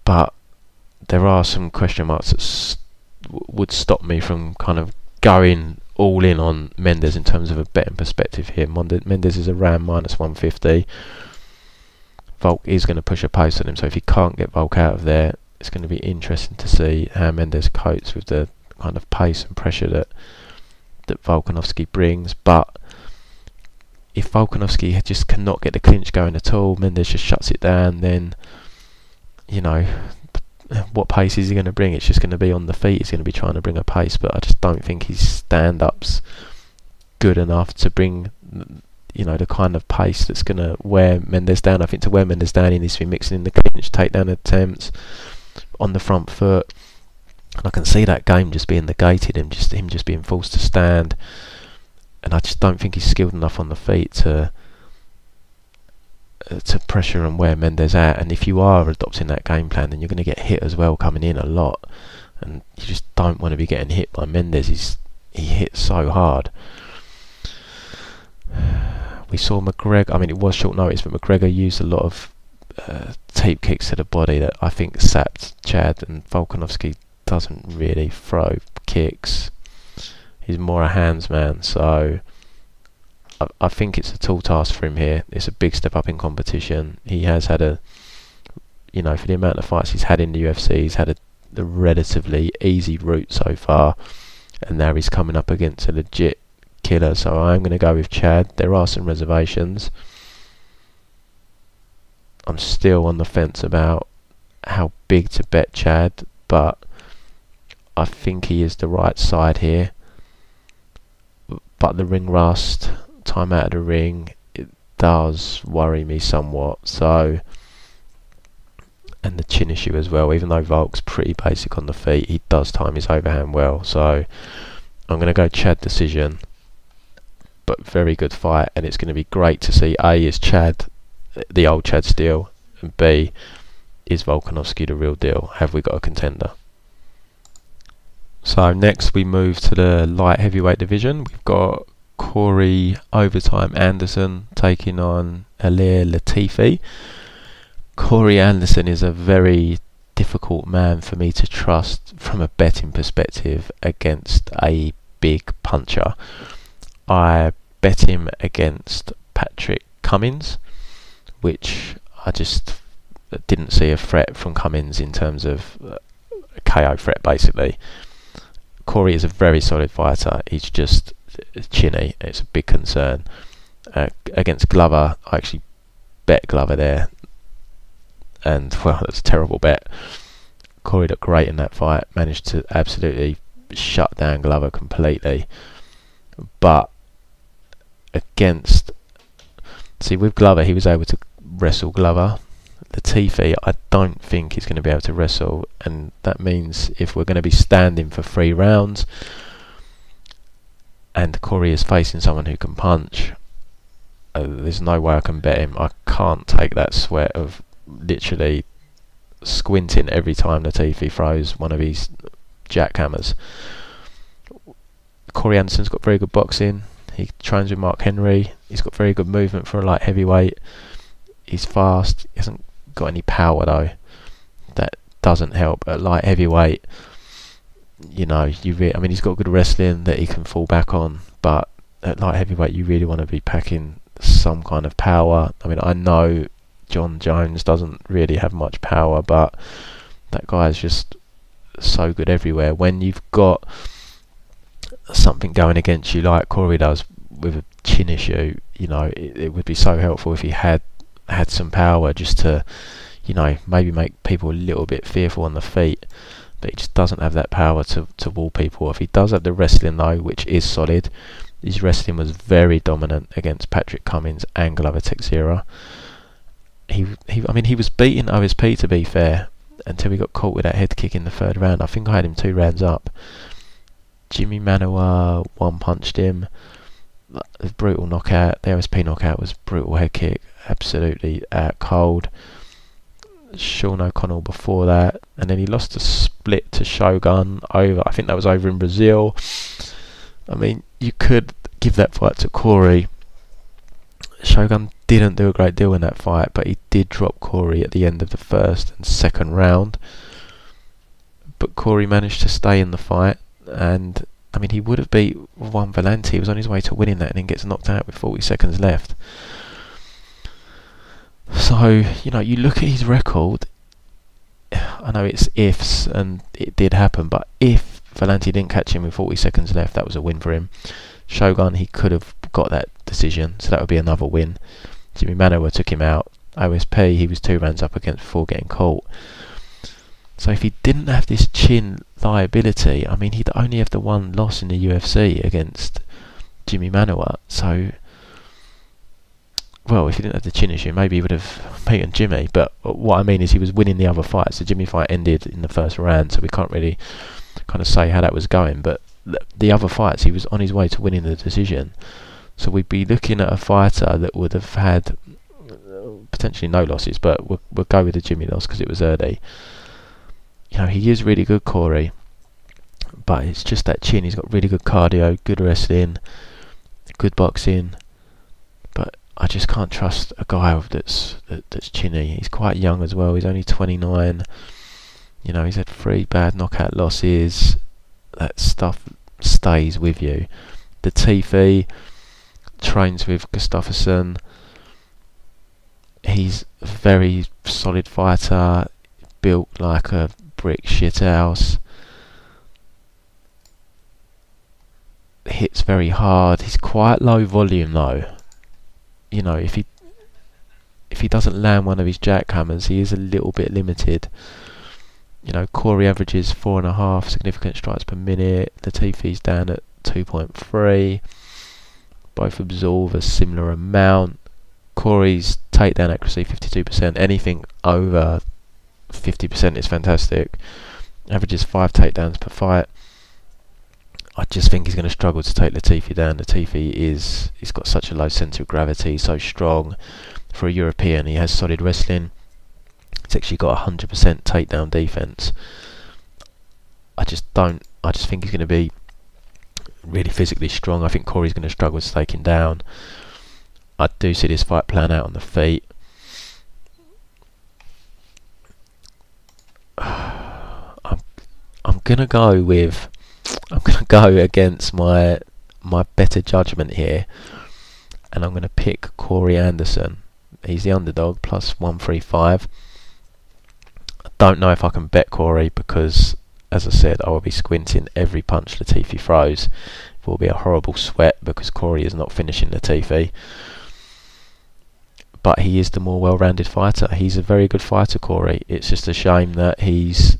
But there are some question marks that would stop me from kind of going all in on Mendes in terms of a betting perspective here. Mendes is around -150. Volk is going to push a pace on him, so if he can't get Volk out of there, it's going to be interesting to see how Mendes copes with the kind of pace and pressure that Volkanovski brings. But if Volkanovski just cannot get the clinch going at all, Mendes just shuts it down, then, you know, what pace is he going to bring? It's just going to be on the feet. He's going to be trying to bring a pace, but I just don't think his stand-up's good enough to bring, you know, the kind of pace that's going to wear Mendes down. I think to wear Mendes down, he needs to be mixing in the clinch, takedown attempts on the front foot. And I can see that game just being negated, him just being forced to stand. And I just don't think he's skilled enough on the feet to pressure and wear Mendes out. And if you are adopting that game plan, then you're going to get hit as well, coming in a lot. And you just don't want to be getting hit by Mendes. He hits so hard. We saw McGregor, I mean, it was short notice, but McGregor used a lot of teep kicks to the body that I think sapped Chad, and Volkanovski doesn't really throw kicks. He's more a hands man, so I think it's a tall task for him here. It's a big step up in competition. He has had for the amount of fights he's had in the UFC, he's had a relatively easy route so far, and now he's coming up against a legit killer. So I'm going to go with Chad. There are some reservations. I'm still on the fence about how big to bet Chad, but I think he is the right side here. But the ring rust, time out of the ring, it does worry me somewhat. So, and the chin issue as well. Even though Volk's pretty basic on the feet, he does time his overhand well. So I'm going to go Chad decision. But very good fight, and it's going to be great to see A, is Chad the old Chad Steele, and B, is Volkanovski the real deal? Have we got a contender? So next we move to the light heavyweight division. We've got Cory Overtime Anderson taking on Ilir Latifi. Cory Anderson is a very difficult man for me to trust from a betting perspective against a big puncher. I bet him against Patrick Cummins, which I just didn't see a threat from Cummins in terms of a KO threat, basically. Cory is a very solid fighter. He's just chinny. It's a big concern. Against Glover, I actually bet Glover there, and well, that's a terrible bet. Cory looked great in that fight, managed to absolutely shut down Glover completely. But with Glover, he was able to wrestle Glover. Latifi, I don't think he's going to be able to wrestle, and that means if we're going to be standing for 3 rounds and Cory is facing someone who can punch, there's no way I can bet him. I can't take that sweat of literally squinting every time Latifi throws one of his jackhammers. Cory Anderson's got very good boxing. He trains with Mark Henry. He's got very good movement for a light heavyweight. He's fast. He hasn't got any power though. That doesn't help at light heavyweight. You know, I mean, he's got good wrestling that he can fall back on, but at light heavyweight, you really want to be packing some kind of power. I mean, I know John Jones doesn't really have much power, but that guy is just so good everywhere. When you've got something going against you like Cory does with a chin issue, you know, it would be so helpful if he had some power just to, you know, maybe make people a little bit fearful on the feet. But he just doesn't have that power to wall people off. He does have the wrestling though, which is solid. His wrestling was very dominant against Patrick Cummins and Glover Teixeira. I mean, he was beating OSP, to be fair, until he got caught with that head kick in the third round. I think I had him 2 rounds up. Jimmy Manuwa one-punched him. A brutal knockout. The OSP knockout was brutal head kick. Absolutely cold. Sean O'Connell before that. And then he lost a split to Shogun over. I think that was over in Brazil. I mean, you could give that fight to Cory. Shogun didn't do a great deal in that fight, but he did drop Cory at the end of the first and second round. But Cory managed to stay in the fight, and I mean, he would have beat Juan Valente. He was on his way to winning that and then gets knocked out with 40 seconds left. So, you know, you look at his record. I know it's ifs, and it did happen, but if Valente didn't catch him with 40 seconds left, that was a win for him. Shogun, he could have got that decision, so that would be another win. Jimmy Manuwa took him out. OSP, he was 2 rounds up against before getting caught. So if he didn't have this chin liability, I mean, he'd only have the one loss in the UFC against Jimmy Manuwa. So, well, if he didn't have the chin issue, maybe he would have beaten Jimmy. But what I mean is he was winning the other fights. The Jimmy fight ended in the first round, so we can't really kind of say how that was going. But the other fights, he was on his way to winning the decision. So we'd be looking at a fighter that would have had potentially no losses, but we'll go with the Jimmy loss because it was early. You know, he is really good, Cory, but it's just that chin. He's got really good cardio, good wrestling, good boxing, but I just can't trust a guy that's chinny. He's quite young as well. He's only 29. You know, he's had 3 bad knockout losses. That stuff stays with you. Latifi trains with Gustafsson. He's a very solid fighter, built like a brick shithouse. Hits very hard. He's quite low volume though. You know, if he doesn't land one of his jackhammers, he is a little bit limited. You know, Cory averages 4.5 significant strikes per minute. Latifi's down at 2.3. Both absorb a similar amount. Cory's takedown accuracy 52%. Anything over 50% is fantastic. Averages 5 takedowns per fight. I just think he's going to struggle to take Latifi down. Latifi he's got such a low centre of gravity, so strong. For a European, he has solid wrestling. He's actually got 100% takedown defense. I just think he's going to be really physically strong. I think Cory's going to struggle to take him down. I do see this fight plan out on the feet. I'm gonna go against my better judgment here, and I'm gonna pick Cory Anderson. He's the underdog, plus 135. I don't know if I can bet Cory because, as I said, I will be squinting every punch Latifi throws. It will be a horrible sweat because Cory is not finishing Latifi. But he is the more well-rounded fighter. He's a very good fighter, Cory. It's just a shame that his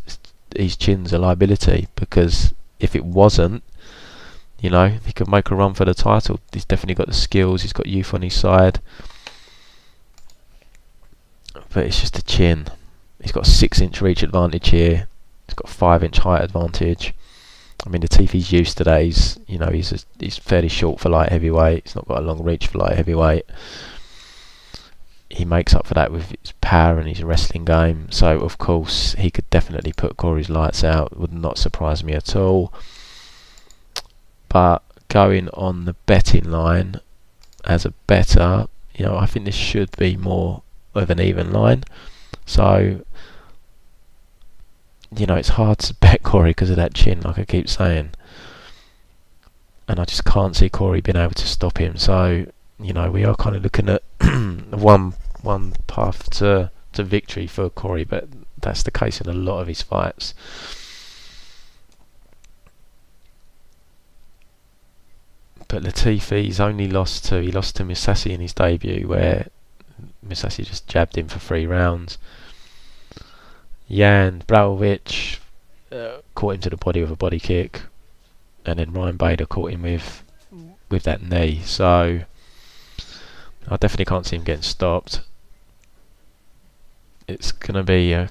chin's a liability, because if it wasn't, you know, he could make a run for the title. He's definitely got the skills. He's got youth on his side. But it's just the chin. He's got a 6-inch reach advantage here. He's got a 5-inch height advantage. I mean, Latifi's used to that. He's fairly short for light heavyweight. He's not got a long reach for light heavyweight. He makes up for that with his power and his wrestling game. So, of course, he could definitely put Cory's lights out. Would not surprise me at all. But going on the betting line as a better, I think this should be more of an even line. So, it's hard to bet Cory because of that chin, like I keep saying. And I just can't see Cory being able to stop him. So, we are kind of looking at one path to victory for Cory, but that's the case in a lot of his fights. But Latifi's only lost to Misasi in his debut, where Misasi just jabbed him for 3 rounds. Jan Blachowicz caught him to the body with a body kick, and then Ryan Bader caught him with that knee. So I definitely can't see him getting stopped. It's gonna be I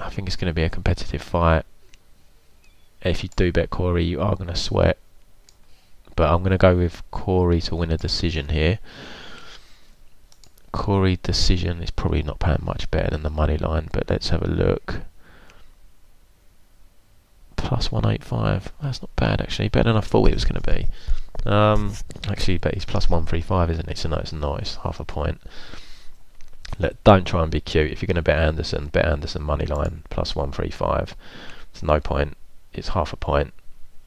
think it's gonna be a competitive fight. If you do bet Cory, you are gonna sweat. But I'm gonna go with Cory to win a decision here. Cory decision is probably not paying much better than the money line, but let's have a look. Plus 185. That's not bad actually. Better than I thought it was going to be. Actually, but he's plus 135, isn't it? So no, it's not. It's half a point. Look, don't try and be cute. If you're going to bet Anderson money line plus 135. There's no point. It's half a point.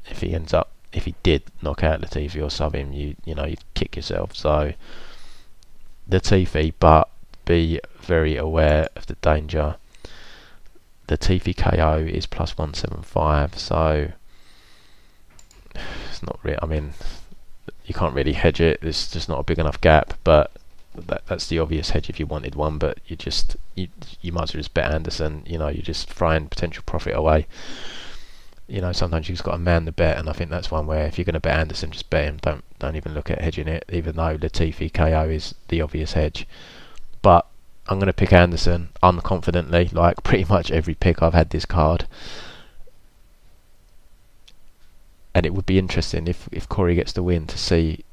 If he did knock out Latifi or sub him, you'd kick yourself. So Latifi, but be very aware of the danger. Latifi KO is plus 175, so it's not really. I mean, you can't really hedge it. There's just not a big enough gap. But that's the obvious hedge if you wanted one. But you might as well just bet Anderson. You're just throwing potential profit away. Sometimes you've just got to man the bet, and I think that's one where if you're going to bet Anderson, just bet him. Don't even look at hedging it, even though Latifi KO is the obvious hedge. But I'm going to pick Anderson unconfidently, like pretty much every pick I've had this card. And it would be interesting if Cory gets the win to see.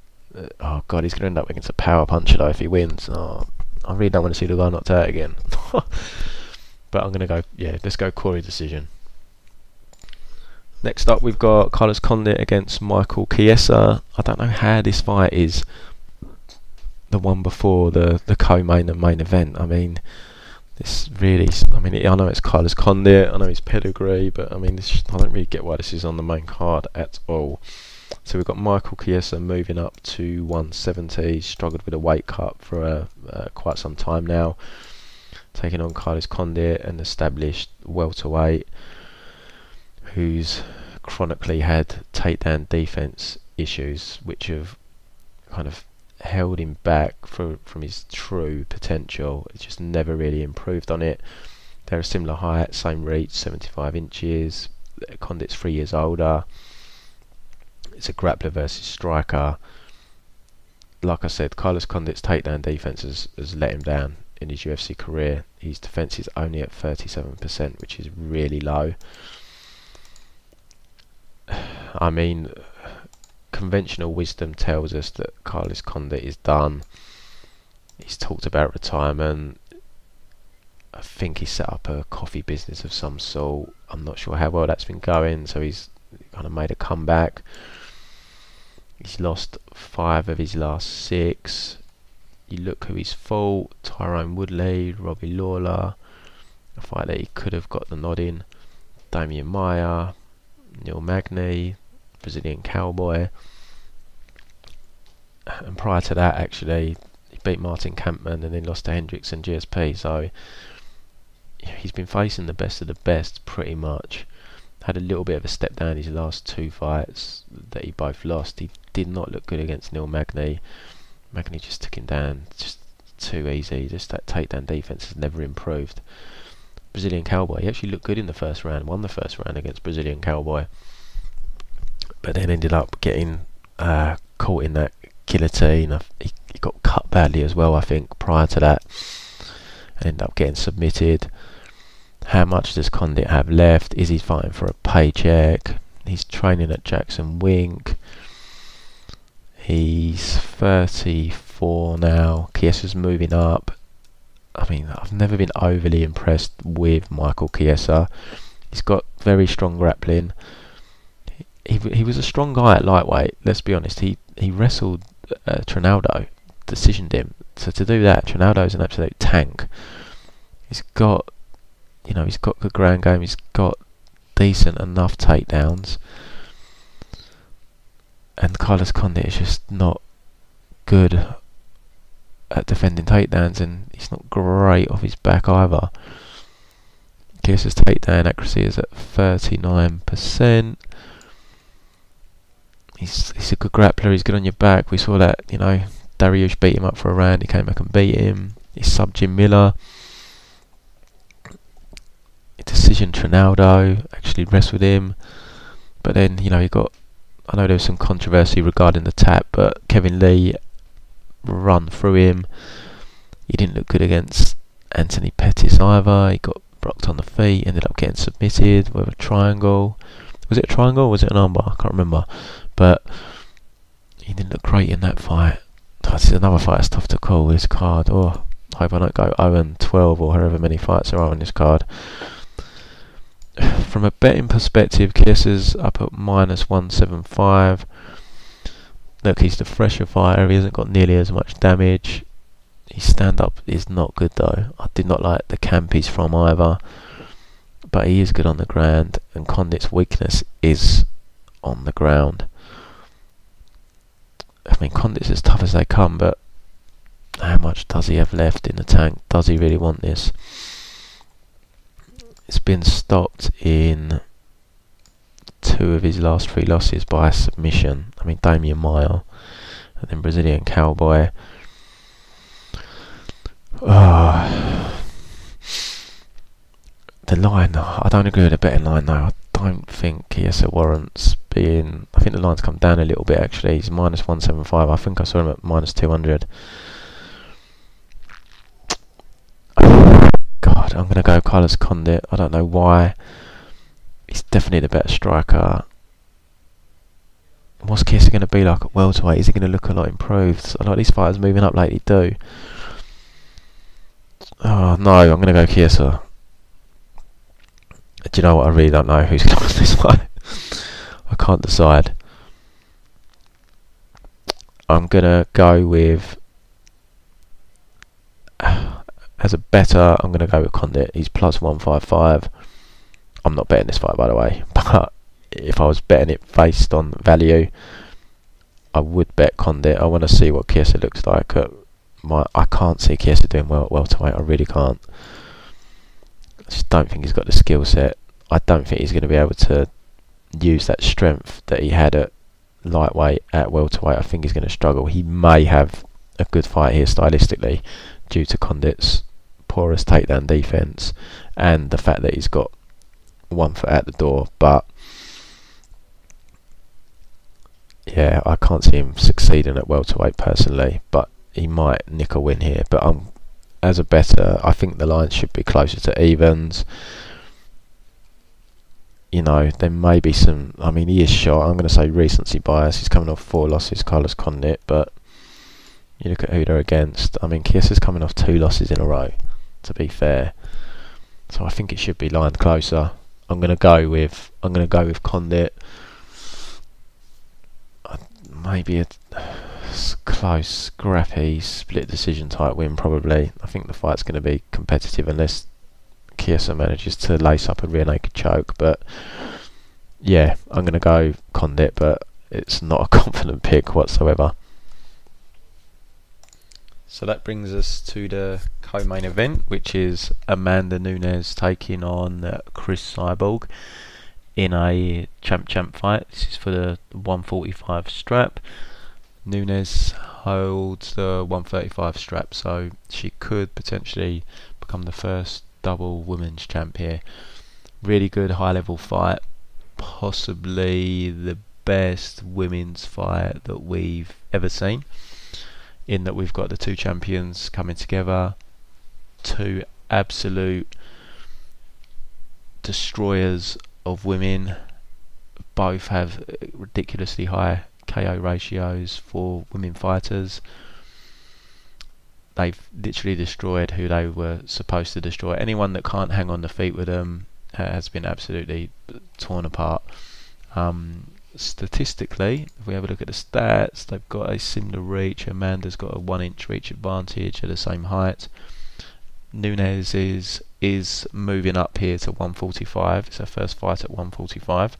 Oh God, he's going to end up against a power puncher though if he wins. Oh, I really don't want to see the guy knocked out again. But I'm going to go. Yeah, let's go Cory decision. Next up, we've got Carlos Condit against Michael Chiesa. I don't know how this fight is the one before the co-main and main event. I mean, this really. I know it's Carlos Condit. I know his pedigree, but I don't really get why this is on the main card at all. So we've got Michael Chiesa moving up to 170. He's struggled with a weight cut for quite some time now, taking on Carlos Condit, an established welterweight who's chronically had takedown defense issues, which have kind of held him back from his true potential. It's just never really improved on it. They're a similar height, same reach, 75 inches. Condit's 3 years older. It's a grappler versus striker. Like I said, Carlos Condit's takedown defense has let him down in his UFC career. His defense is only at 37%, which is really low. I mean, conventional wisdom tells us that Carlos Condit is done. He's talked about retirement. I think he set up a coffee business of some sort. I'm not sure how well that's been going, so he's kind of made a comeback. He's lost 5 of his last 6. You look who he's fought: Tyrone Woodley, Robbie Lawler, a fight that he could have got the nod in, Damian Maia, Neil Magny, Brazilian Cowboy, and prior to that actually he beat Martin Kampmann and then lost to Hendricks and GSP. So he's been facing the best of the best pretty much. Had a little bit of a step down his last 2 fights that he both lost. He did not look good against Neil Magny. Magny just took him down just too easy. Just that takedown defense has never improved. Brazilian Cowboy, he actually looked good in the first round, won the first round against Brazilian Cowboy, but then ended up getting caught in that guillotine. He got cut badly as well, I think, prior to that, and ended up getting submitted. How much does Condit have left? Is he fighting for a paycheck? He's training at Jackson Wink. He's 34 now. Chiesa's moving up. I mean, I've never been overly impressed with Michael Chiesa. He's got very strong grappling. he was a strong guy at lightweight. Let's be honest. He wrestled Trinaldo, decisioned him. So to do that, Trinaldo's an absolute tank. He's got good ground game. He's got decent enough takedowns. And Carlos Condit is just not good at defending takedowns, and he's not great off his back either. Chiesa's takedown accuracy is at 39%. He's a good grappler. He's good on your back. We saw that, Dariush beat him up for a round. He came back and beat him. He subbed Jim Miller. He decisioned Trinaldo. Actually wrestled him. But then, he got... I know there was some controversy regarding the tap, but Kevin Lee run through him. He didn't look good against Anthony Pettis either. He got blocked on the feet. Ended up getting submitted with a triangle. Was it a triangle or was it an armbar? I can't remember. But he didn't look great in that fight. This is another fight that's tough to call, this card. I hope I don't go 0-12 or however many fights there are on this card. From a betting perspective, Chiesa's up at -175. Look, he's the fresher fighter. He hasn't got nearly as much damage. His stand-up is not good though. I did not like the camp he's from either. But he is good on the ground, and Condit's weakness is on the ground. I mean, Condit's as tough as they come, but how much does he have left in the tank? Does he really want this? It's been stopped in 2 of his last 3 losses by submission. I mean, Damian Maia and then Brazilian Cowboy. The line, I don't agree with the betting line though. I don't think Chiesa warrants being... I think the line's come down a little bit actually. He's -175. I think I saw him at -200. God, I'm going to go Carlos Condit. I don't know why. He's definitely the better striker. What's Chiesa going to be like at welterweight? Is he going to look a lot improved? A lot of these fighters moving up lately do. Oh no, I'm going to go Chiesa. Do you know what? I really don't know who's going to win this fight. I can't decide. I'm going to go with... As a better, I'm going to go with Condit. He's +155. I'm not betting this fight, by the way. But if I was betting it based on value, I would bet Condit. I want to see what Chiesa looks like. I can't see Chiesa doing well at welterweight. I really can't. I just don't think he's got the skill set. I don't think he's going to be able to use that strength that he had at lightweight at welterweight. I think he's going to struggle. He may have a good fight here stylistically due to Condit's porous takedown defense and the fact that he's got 1 foot at the door. But yeah, I can't see him succeeding at welterweight personally. But he might nick a win here. But as a better, I think the line should be closer to evens. There may be some... I mean, he is shot. I'm going to say recency bias. He's coming off 4 losses, Carlos Condit, but you look at who they're against. I mean, Chiesa's coming off 2 losses in a row, to be fair. So I think it should be lined closer. I'm going to go with Condit. Maybe a close, scrappy, split decision type win probably. I think the fight's going to be competitive unless Chiesa manages to lace up a rear naked choke. But yeah, I'm going to go Condit, but it's not a confident pick whatsoever. So that brings us to the co-main event, which is Amanda Nunes taking on Cris Cyborg in a champ fight. This is for the 145 strap. Nunes holds the 135 strap, so she could potentially become the first double women's champ here. Really good high level fight, possibly the best women's fight that we've ever seen, in that we've got the 2 champions coming together, 2 absolute destroyers of women. Both have ridiculously high KO ratios for women fighters. They've literally destroyed who they were supposed to destroy. Anyone that can't hang on the feet with them has been absolutely torn apart. statistically, if we have a look at the stats, they've got a similar reach. Amanda's got a 1-inch reach advantage at the same height. Nunes is moving up here to 145. It's her first fight at 145.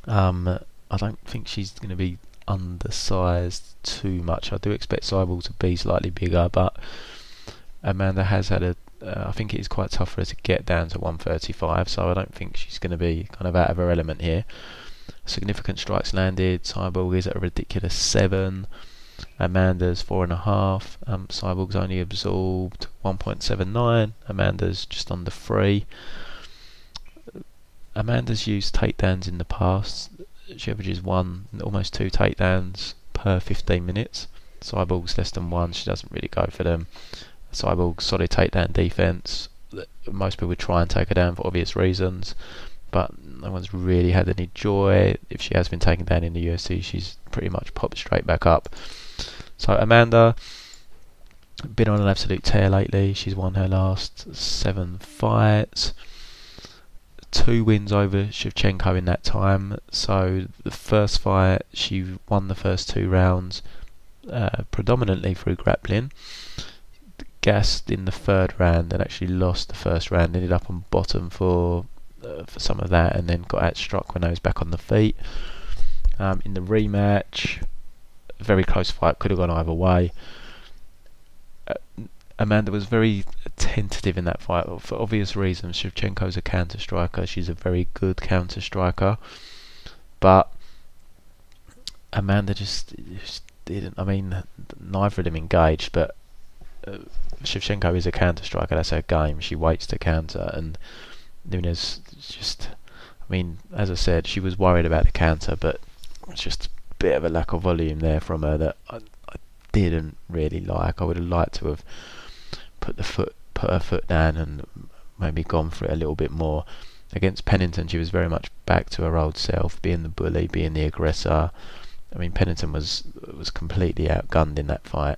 I don't think she's going to be undersized too much. I do expect Cyborg to be slightly bigger, but Amanda has had I think it is quite tough for her to get down to 135, so I don't think she's going to be kind of out of her element here. Significant strikes landed. Cyborg is at a ridiculous 7. Amanda's 4.5. Cyborg's only absorbed 1.79. Amanda's just under 3. Amanda's used takedowns in the past. She averages almost 2 takedowns per 15 minutes. Cyborg's less than 1. She doesn't really go for them. Cyborg's solid takedown defense. Most people try and take her down for obvious reasons, but no one's really had any joy. If she has been taken down in the UFC, she's pretty much popped straight back up. So Amanda, been on an absolute tear lately. She's won her last 7 fights. 2 wins over Shevchenko in that time. So the first fight, she won the first 2 rounds predominantly through grappling. Gassed in the 3rd round and actually lost the 1st round. Ended up on bottom for some of that, and then got outstruck when I was back on the feet. In the rematch, very close fight, could have gone either way. Amanda was very tentative in that fight for obvious reasons. Shevchenko's a counter striker. She's a very good counter striker, but Amanda just didn't. I mean, neither of them engaged, but Shevchenko is a counter striker. That's her game. She waits to counter, and Nunes just. I mean, as I said, she was worried about the counter, but it's just a bit of a lack of volume there from her that I didn't really like. I would have liked to have put her foot down and maybe gone for it a little bit more. Against Pennington, she was very much back to her old self, being the bully, being the aggressor. I mean, Pennington was completely outgunned in that fight.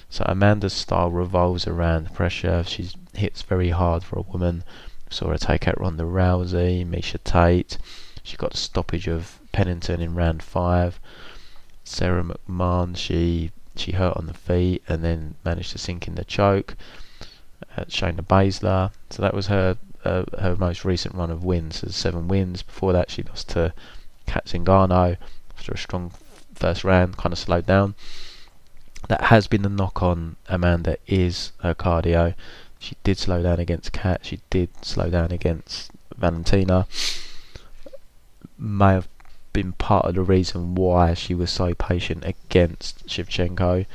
So Amanda's style revolves around pressure. She hits very hard for a woman. Saw her take out Ronda Rousey, Miesha Tate. She got a stoppage of Pennington in round 5. Sarah McMahon, she hurt on the feet and then managed to sink in the choke. Shayna Baszler, so that was her most recent run of wins. So 7 wins. Before that, she lost to Zingano after a strong first round, kind of slowed down. That has been the knock on Amanda, is her cardio. She did slow down against Kat. She did slow down against Valentina. May have been part of the reason why she was so patient against Shevchenko.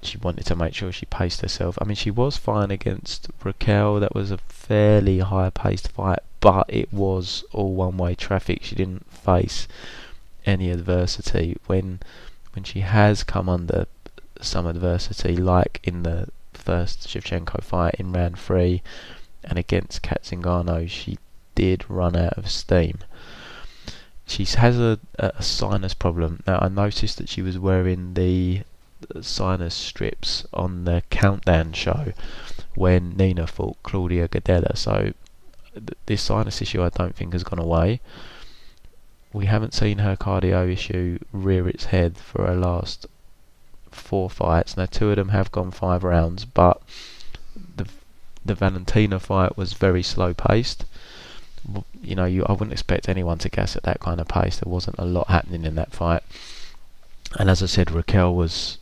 She wanted to make sure she paced herself. I mean, she was fine against Raquel. That was a fairly high-paced fight, but it was all one-way traffic. She didn't face any adversity. When she has come under some adversity, like in the first Shevchenko fight in round 3 and against Kat Zingano, she did run out of steam. She has a sinus problem. Now, I noticed that she was wearing the sinus strips on the countdown show when Nina fought Claudia Gadelha, so this sinus issue I don't think has gone away. We haven't seen her cardio issue rear its head for her last 4 fights. Now 2 of them have gone 5 rounds, but the Valentina fight was very slow paced. You know, I wouldn't expect anyone to gas at that kind of pace. There wasn't a lot happening in that fight. And as I said, Raquel was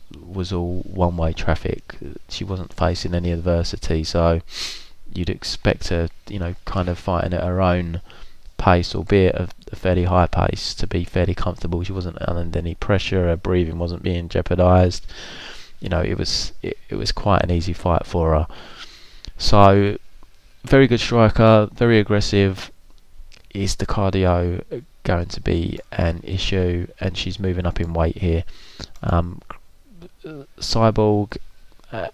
all one-way traffic. She wasn't facing any adversity, so you'd expect her, kind of fighting at her own pace, albeit a fairly high pace, to be fairly comfortable. She wasn't under any pressure. Her breathing wasn't being jeopardised. It was quite an easy fight for her. So, very good striker, very aggressive. Is the cardio going to be an issue? And she's moving up in weight here. Cyborg,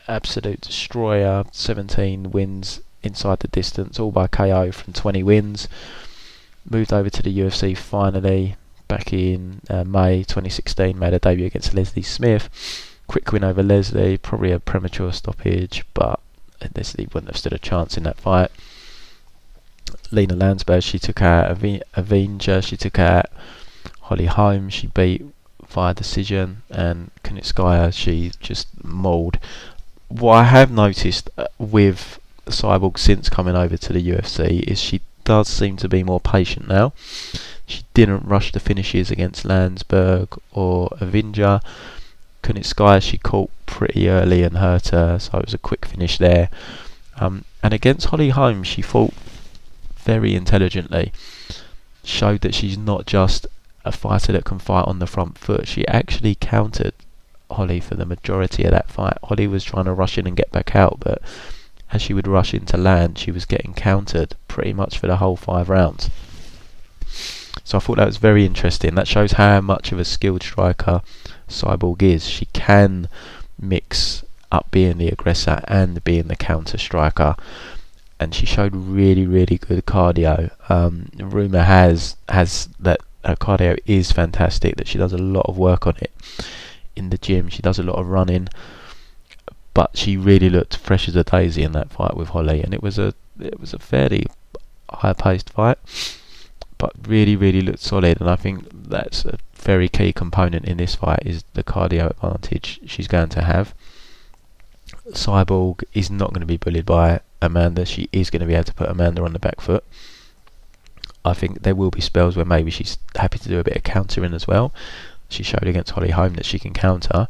absolute destroyer, 17 wins inside the distance, all by KO from 20 wins. Moved over to the UFC finally back in May 2016, made her debut against Leslie Smith. Quick win over Leslie, probably a premature stoppage, but Leslie wouldn't have stood a chance in that fight. Lena Landsberg, she took out Avenger, she took out Holly Holm she beat via decision, and Kunitskaya she just mauled. What I have noticed with Cyborg since coming over to the UFC is she does seem to be more patient now. She didn't rush the finishes against Landsberg or Avinja. Kunitskaya she caught pretty early and hurt her, so it was a quick finish there. And against Holly Holm she fought very intelligently. Showed that she's not just a fighter that can fight on the front foot. She actually countered Holly for the majority of that fight. Holly was trying to rush in and get back out, but as she would rush into land, she was getting countered pretty much for the whole 5 rounds. So I thought that was very interesting. That shows how much of a skilled striker Cyborg is. She can mix up being the aggressor and being the counter striker, and she showed really good cardio. Rumour has that her cardio is fantastic, that she does a lot of work on it in the gym. She does a lot of running, but she really looked fresh as a daisy in that fight with Holly, and it was a fairly high paced fight, but really looked solid. And I think that's a very key component in this fight, is the cardio advantage she's going to have. Cyborg is not going to be bullied by Amanda. She is going to be able to put Amanda on the back foot. I think there will be spells where maybe she's happy to do a bit of countering as well. She showed against Holly Holm that she can counter.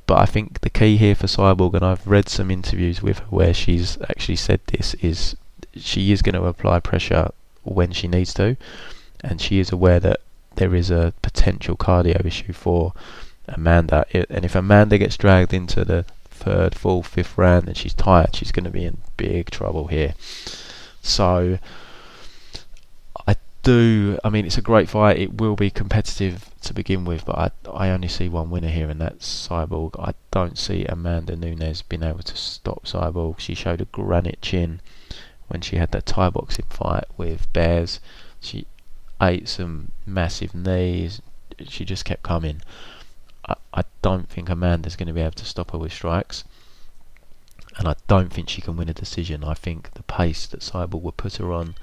But I think the key here for Cyborg, and I've read some interviews with her where she's actually said this, is she is going to apply pressure when she needs to, and she is aware that there is a potential cardio issue for Amanda. And if Amanda gets dragged into the 3rd, 4th, 5th round and she's tired, she's going to be in big trouble here. So I mean, it's a great fight. It will be competitive to begin with, but I only see one winner here, and that's Cyborg. I don't see Amanda Nunes being able to stop Cyborg. She showed a granite chin when she had that Thai boxing fight with Bears. She ate some massive knees. She just kept coming. I don't think Amanda's going to be able to stop her with strikes, and I don't think she can win a decision. I think the pace that Cyborg will put her on,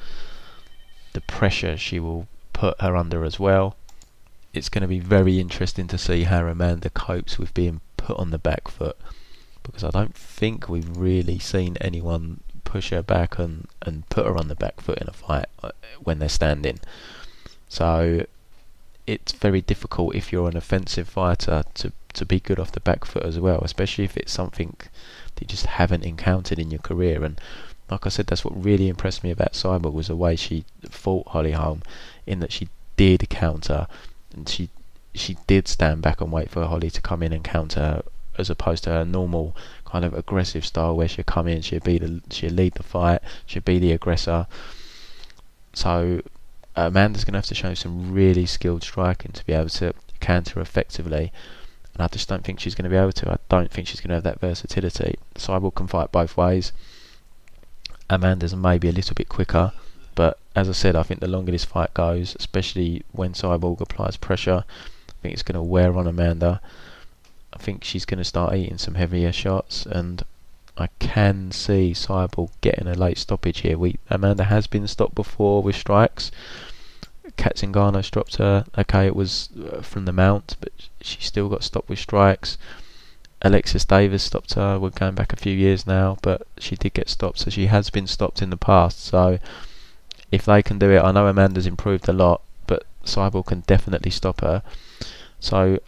the pressure she will put her under as well. It's going to be very interesting to see how Amanda copes with being put on the back foot, because I don't think we've really seen anyone push her back and put her on the back foot in a fight when they're standing. So it's very difficult if you're an offensive fighter to be good off the back foot as well, especially if it's something that you just haven't encountered in your career. And like I said, that's what really impressed me about Cyborg, was the way she fought Holly Holm, in that she did counter, and she did stand back and wait for Holly to come in and counter her, as opposed to her normal kind of aggressive style where she'd come in, she'd lead the fight, she'd be the aggressor. So Amanda's going to have to show some really skilled striking to be able to counter effectively, and I just don't think she's going to be able to. I don't think she's going to have that versatility. Cyborg can fight both ways. Amanda's maybe a little bit quicker, but as I said, I think the longer this fight goes, especially when Cyborg applies pressure, I think it's going to wear on Amanda. I think she's going to start eating some heavier shots, and I can see Cyborg getting a late stoppage here. Amanda has been stopped before with strikes. Zingano stopped her. Okay, it was from the mount, but she still got stopped with strikes. Alexis Davis stopped her. We're going back a few years now, but she did get stopped, so she has been stopped in the past. So if they can do it, I know Amanda's improved a lot, but Cyborg can definitely stop her. So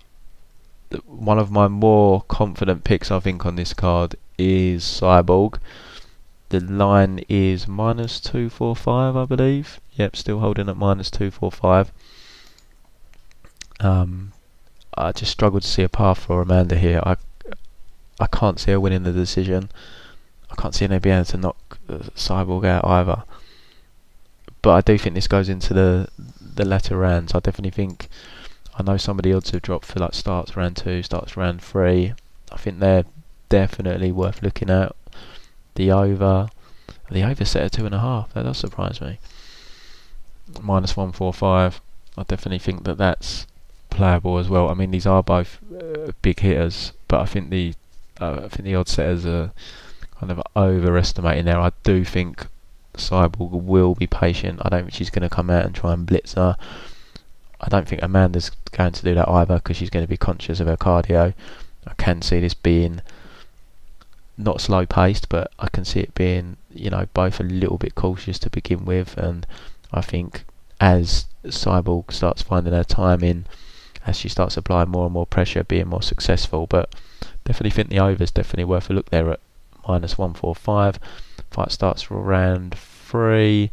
one of my more confident picks, I think, on this card is Cyborg. The line is -245, I believe. Yep, still holding at -245. I just struggle to see a path for Amanda here. I can't see her winning the decision. I can't see her being able to knock Cyborg out either. But I do think this goes into the latter rounds. I definitely think, I know some of the odds have dropped for like starts round 2, starts round 3. I think they're definitely worth looking at. The over set at 2.5. That does surprise me. -145. I definitely think that's playable as well. I mean, these are both big hitters, but I think the odds setters are kind of overestimating there. I do think Cyborg will be patient. I don't think she's going to come out and try and blitz her. I don't think Amanda's going to do that either, because she's going to be conscious of her cardio. I can see this being not slow paced, but I can see it being, both a little bit cautious to begin with, and I think as Cyborg starts finding her timing, as she starts applying more and more pressure, being more successful. But definitely think the over's definitely worth a look there at -145. Fight starts for round 3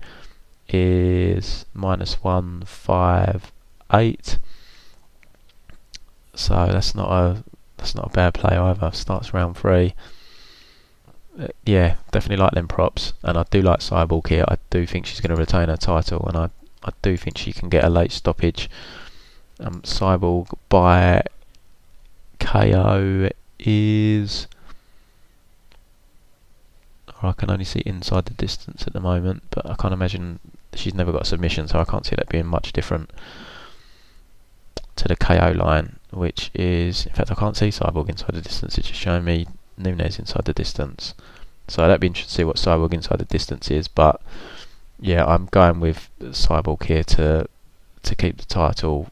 is -158. So that's not a bad play either. Starts round 3. Yeah, definitely like them props, and I do like Cyborg here. I do think she's going to retain her title, and I do think she can get a late stoppage. Cyborg by KO is, I can only see inside the distance at the moment, but I can't imagine, she's never got a submission, so I can't see that being much different to the KO line, which is, in fact I can't see Cyborg inside the distance, it's just showing me Nunes inside the distance. So that'd be interesting to see what Cyborg inside the distance is, but yeah, I'm going with Cyborg here to keep the title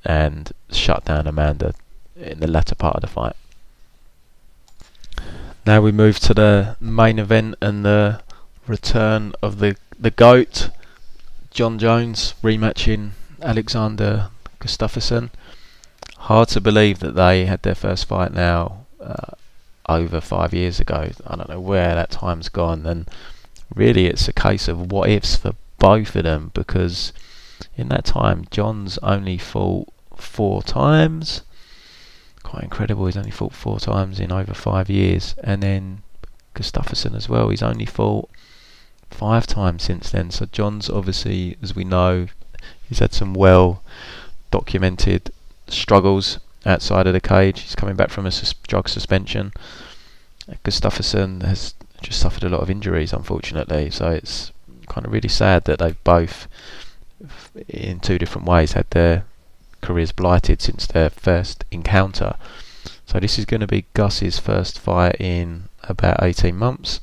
and shut down Amanda in the latter part of the fight. Now we move to the main event and the return of the GOAT, Jon Jones, rematching Alexander Gustafsson. Hard to believe that they had their first fight now over 5 years ago. I don't know where that time's gone, and really it's a case of what ifs for both of them, because in that time Jon's only fought 4 times. Quite incredible, he's only fought 4 times in over 5 years. And then Gustafsson as well, he's only fought 5 times since then. So Jon's obviously, as we know, he's had some well documented struggles outside of the cage. He's coming back from a drug suspension. Gustafsson has just suffered a lot of injuries, unfortunately, so it's kind of really sad that they've both, in 2 different ways, had their careers blighted since their first encounter. So this is going to be Gus's first fight in about 18 months,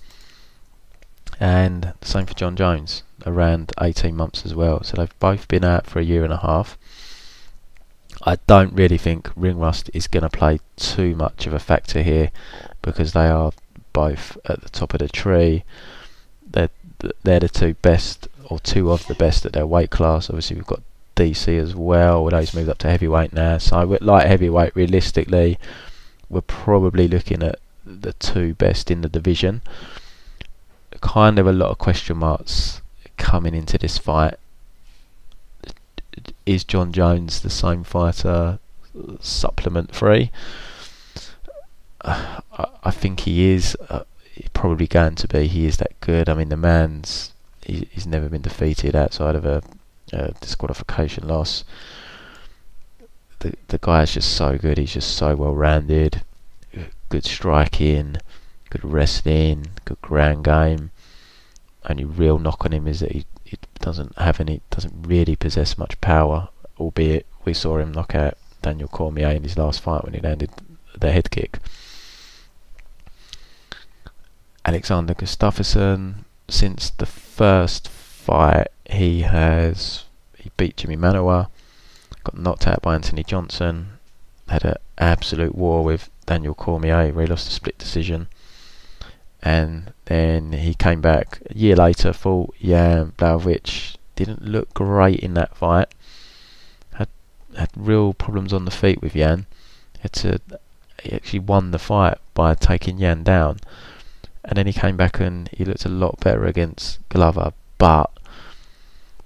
and the same for Jon Jones, around 18 months as well. So they've both been out for a year and a half. I don't really think ring rust is going to play too much of a factor here, because they are both at the top of the tree. They're the 2 best, or 2 of the best at their weight class. Obviously we've got DC as well, although he's moved up to heavyweight now. So with light heavyweight, realistically, we're probably looking at the 2 best in the division. Kind of a lot of question marks coming into this fight. Is Jon Jones the same fighter, supplement free? I think he is. Probably going to be. He is that good. I mean, the man's he's never been defeated outside of a disqualification loss. The guy is just so good. He's just so well rounded. Good striking, good wrestling, good ground game. Only real knock on him is that he doesn't really possess much power, albeit we saw him knock out Daniel Cormier in his last fight when he landed the head kick. Alexander Gustafsson, since the first fight, he beat Jimmy Manuwa, got knocked out by Anthony Johnson, had an absolute war with Daniel Cormier where he lost a split decision, and then he came back a year later, fought Jan Blachowicz. Didn't look great in that fight, had real problems on the feet with Jan. He actually won the fight by taking Jan down, and then he came back and he looked a lot better against Glover, but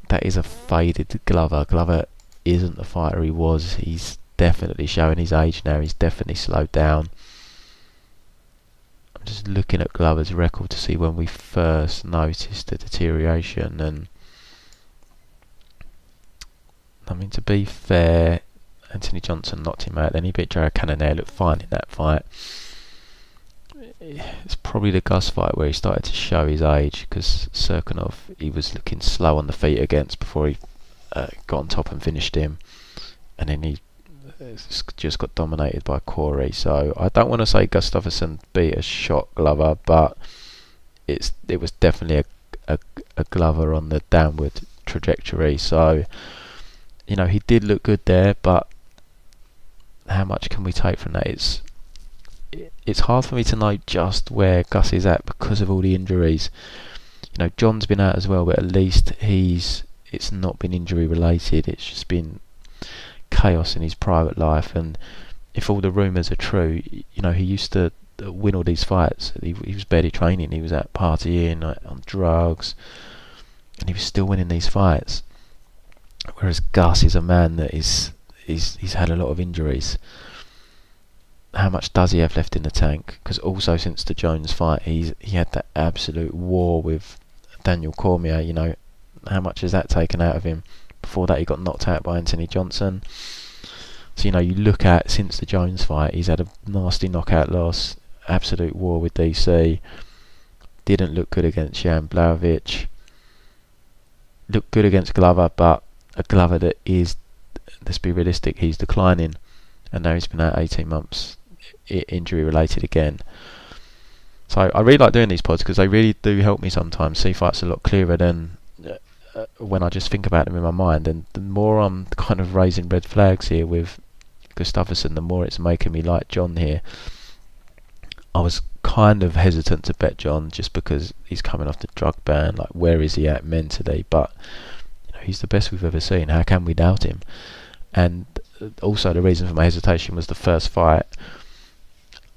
that is a faded Glover. Glover isn't the fighter he was. He's definitely showing his age now. He's definitely slowed down. I'm just looking at Glover's record to see when we first noticed the deterioration, and I mean, to be fair, Anthony Johnson knocked him out, then he beat Jared Cannonier, looked fine in that fight. It's probably the Gus fight where he started to show his age, because Serkinov, he was looking slow on the feet against before he got on top and finished him, and then he just got dominated by Cory. So I don't want to say Gustafsson beat a shot Glover, but it was definitely a Glover on the downward trajectory. So you know, he did look good there, but how much can we take from that? It's hard for me to know just where Gus is at because of all the injuries. You know, John's been out as well, but at least it's not been injury related. It's just been chaos in his private life. And if all the rumours are true, you know, he used to win all these fights. He was barely training. He was out partying, on drugs, and he was still winning these fights. Whereas Gus is a man that he's had a lot of injuries. How much does he have left in the tank? Because also since the Jones fight, he had that absolute war with Daniel Cormier. You know, how much has that taken out of him? Before that, he got knocked out by Anthony Johnson. So, you know, you look at since the Jones fight, he's had a nasty knockout loss, absolute war with DC. Didn't look good against Jan Blachowicz. Looked good against Glover, but a Glover that is, let's be realistic, he's declining, and now he's been out 18 months injury related again. So I really like doing these pods because they really do help me sometimes see fights a lot clearer than when I just think about them in my mind. And the more I'm kind of raising red flags here with Gustafsson, the more it's making me like John here. I was kind of hesitant to bet John just because he's coming off the drug ban. Like, where is he at mentally? But you know, he's the best we've ever seen. How can we doubt him? And also the reason for my hesitation was the first fight.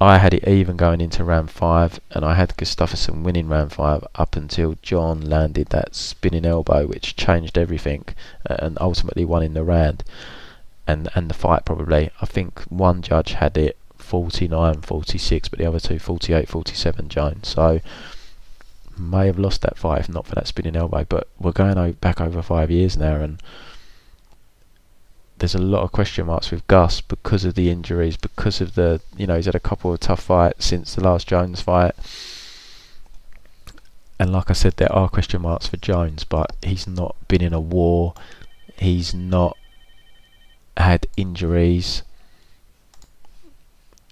I had it even going into round 5, and I had Gustafsson winning round 5 up until John landed that spinning elbow, which changed everything, and ultimately won in the round and the fight. Probably, I think one judge had it 49-46, but the other two 48-47 Jones. So may have lost that fight if not for that spinning elbow. But we're going back over 5 years now, and there's a lot of question marks with Gus because of the injuries, because of the, you know, he's had a couple of tough fights since the last Jones fight. And like I said, there are question marks for Jones, but he's not been in a war. He's not had injuries.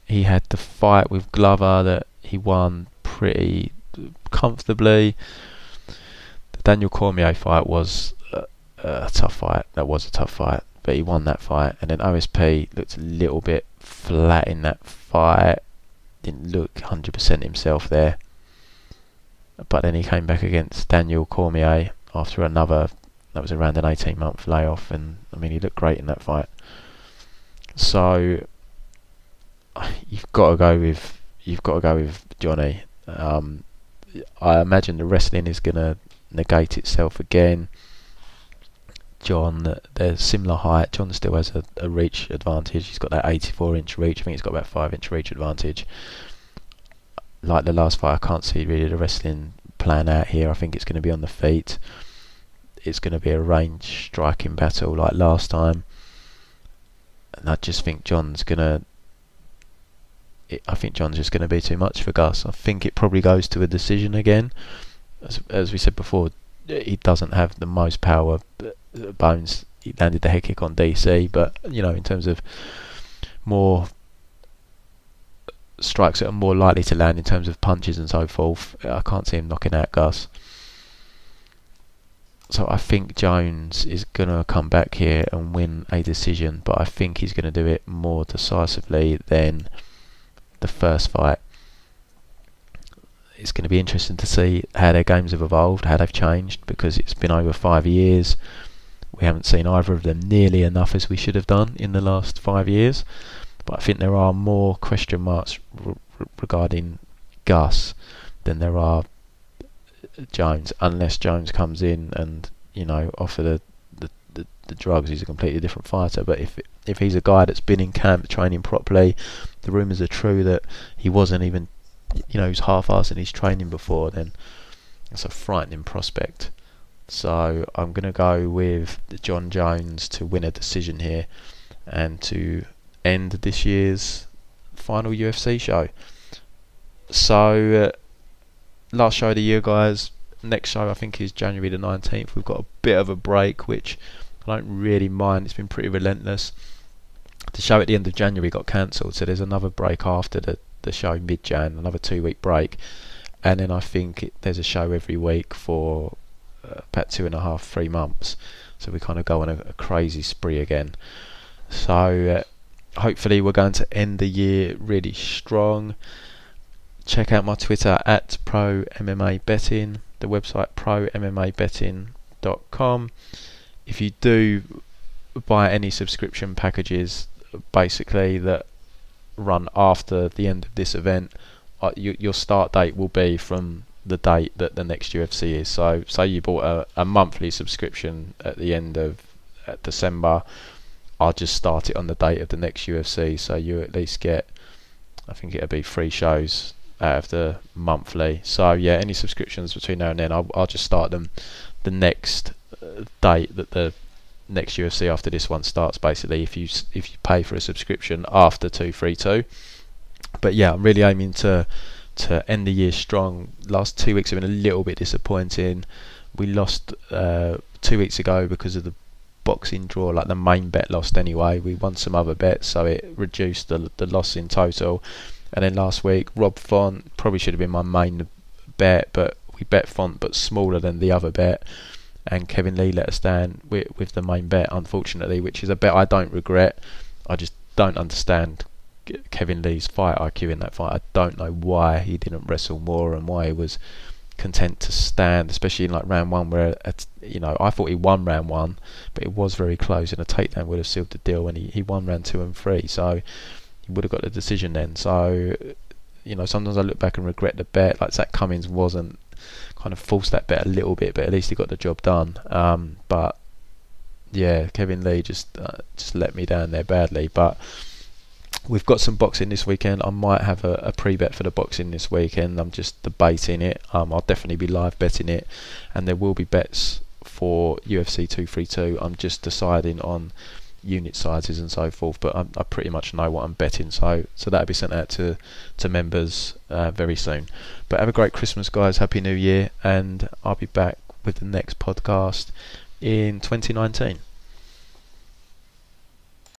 He had the fight with Glover that he won pretty comfortably. The Daniel Cormier fight was a tough fight. That was a tough fight. But he won that fight, and then OSP looked a little bit flat in that fight. Didn't look 100% himself there. But then he came back against Daniel Cormier after another, that was around an 18-month layoff, and I mean, he looked great in that fight. So you've got to go with Johnny. I imagine the wrestling is going to negate itself again. John, they're similar height. John still has a reach advantage. He's got that 84-inch reach. I think he's got about 5-inch reach advantage. Like the last fight, I can't see really the wrestling plan out here. I think it's going to be on the feet. It's going to be a range striking battle like last time. And I just think John's just going to be too much for Gus. I think it probably goes to a decision again. As we said before, he doesn't have the most power. Bones, he landed the head kick on DC, but you know, in terms of more strikes that are more likely to land in terms of punches and so forth, I can't see him knocking out Gus. So I think Jones is going to come back here and win a decision, but I think he's going to do it more decisively than the first fight. It's going to be interesting to see how their games have evolved, how they've changed, because it's been over 5 years. We haven't seen either of them nearly enough as we should have done in the last 5 years. But I think there are more question marks regarding Gus than there are Jones, unless Jones comes in and, you know, offer the drugs. He's a completely different fighter. But if he's a guy that's been in camp training properly, the rumours are true that he wasn't even, you know, he was half-assed in his training before, then it's a frightening prospect. So I'm going to go with John Jones to win a decision here and to end this year's final UFC show. So last show of the year, guys. Next show I think is January the 19th. We've got a bit of a break, which I don't really mind. It's been pretty relentless. The show at the end of January got cancelled, so there's another break after the show mid-Jan, another 2-week break, and then I think there's a show every week for about 2.5-3 months. so we kind of go on a crazy spree again. So hopefully we're going to end the year really strong. Check out my Twitter at Pro MMA Betting, the website prommabetting.com. If you do buy any subscription packages basically that run after the end of this event, your start date will be from the date that the next UFC is. So say you bought a monthly subscription at the end of December, I'll just start it on the date of the next UFC, so you at least get, I think it'll be 3 shows out of the monthly. So yeah, any subscriptions between now and then, I'll just start them the next date that the next UFC after this one starts, basically, if you pay for a subscription after 232. But yeah, I'm really aiming to end the year strong. Last 2 weeks have been a little bit disappointing. We lost 2 weeks ago because of the boxing draw, like the main bet lost anyway. We won some other bets, so it reduced the loss in total. And then last week, Rob Font probably should have been my main bet, but we bet Font but smaller than the other bet, and Kevin Lee let us down with the main bet, unfortunately, which is a bet I don't regret. I just don't understand Kevin Lee's fight IQ in that fight. I don't know why he didn't wrestle more and why he was content to stand, especially in like round 1, where I thought he won round 1, but it was very close and a takedown would have sealed the deal, and he won round 2 and 3, so he would have got the decision then. So sometimes I look back and regret the bet. Like Zach Cummins wasn't, kind of forced that bet a little bit, but at least he got the job done. But yeah, Kevin Lee just let me down there badly. But we've got some boxing this weekend. I might have a pre-bet for the boxing this weekend. I'm just debating it. I'll definitely be live betting it, and there will be bets for UFC 232. I'm just deciding on unit sizes and so forth, but I pretty much know what I'm betting, so that'll be sent out to members very soon. But have a great Christmas, guys. Happy New Year, and I'll be back with the next podcast in 2019.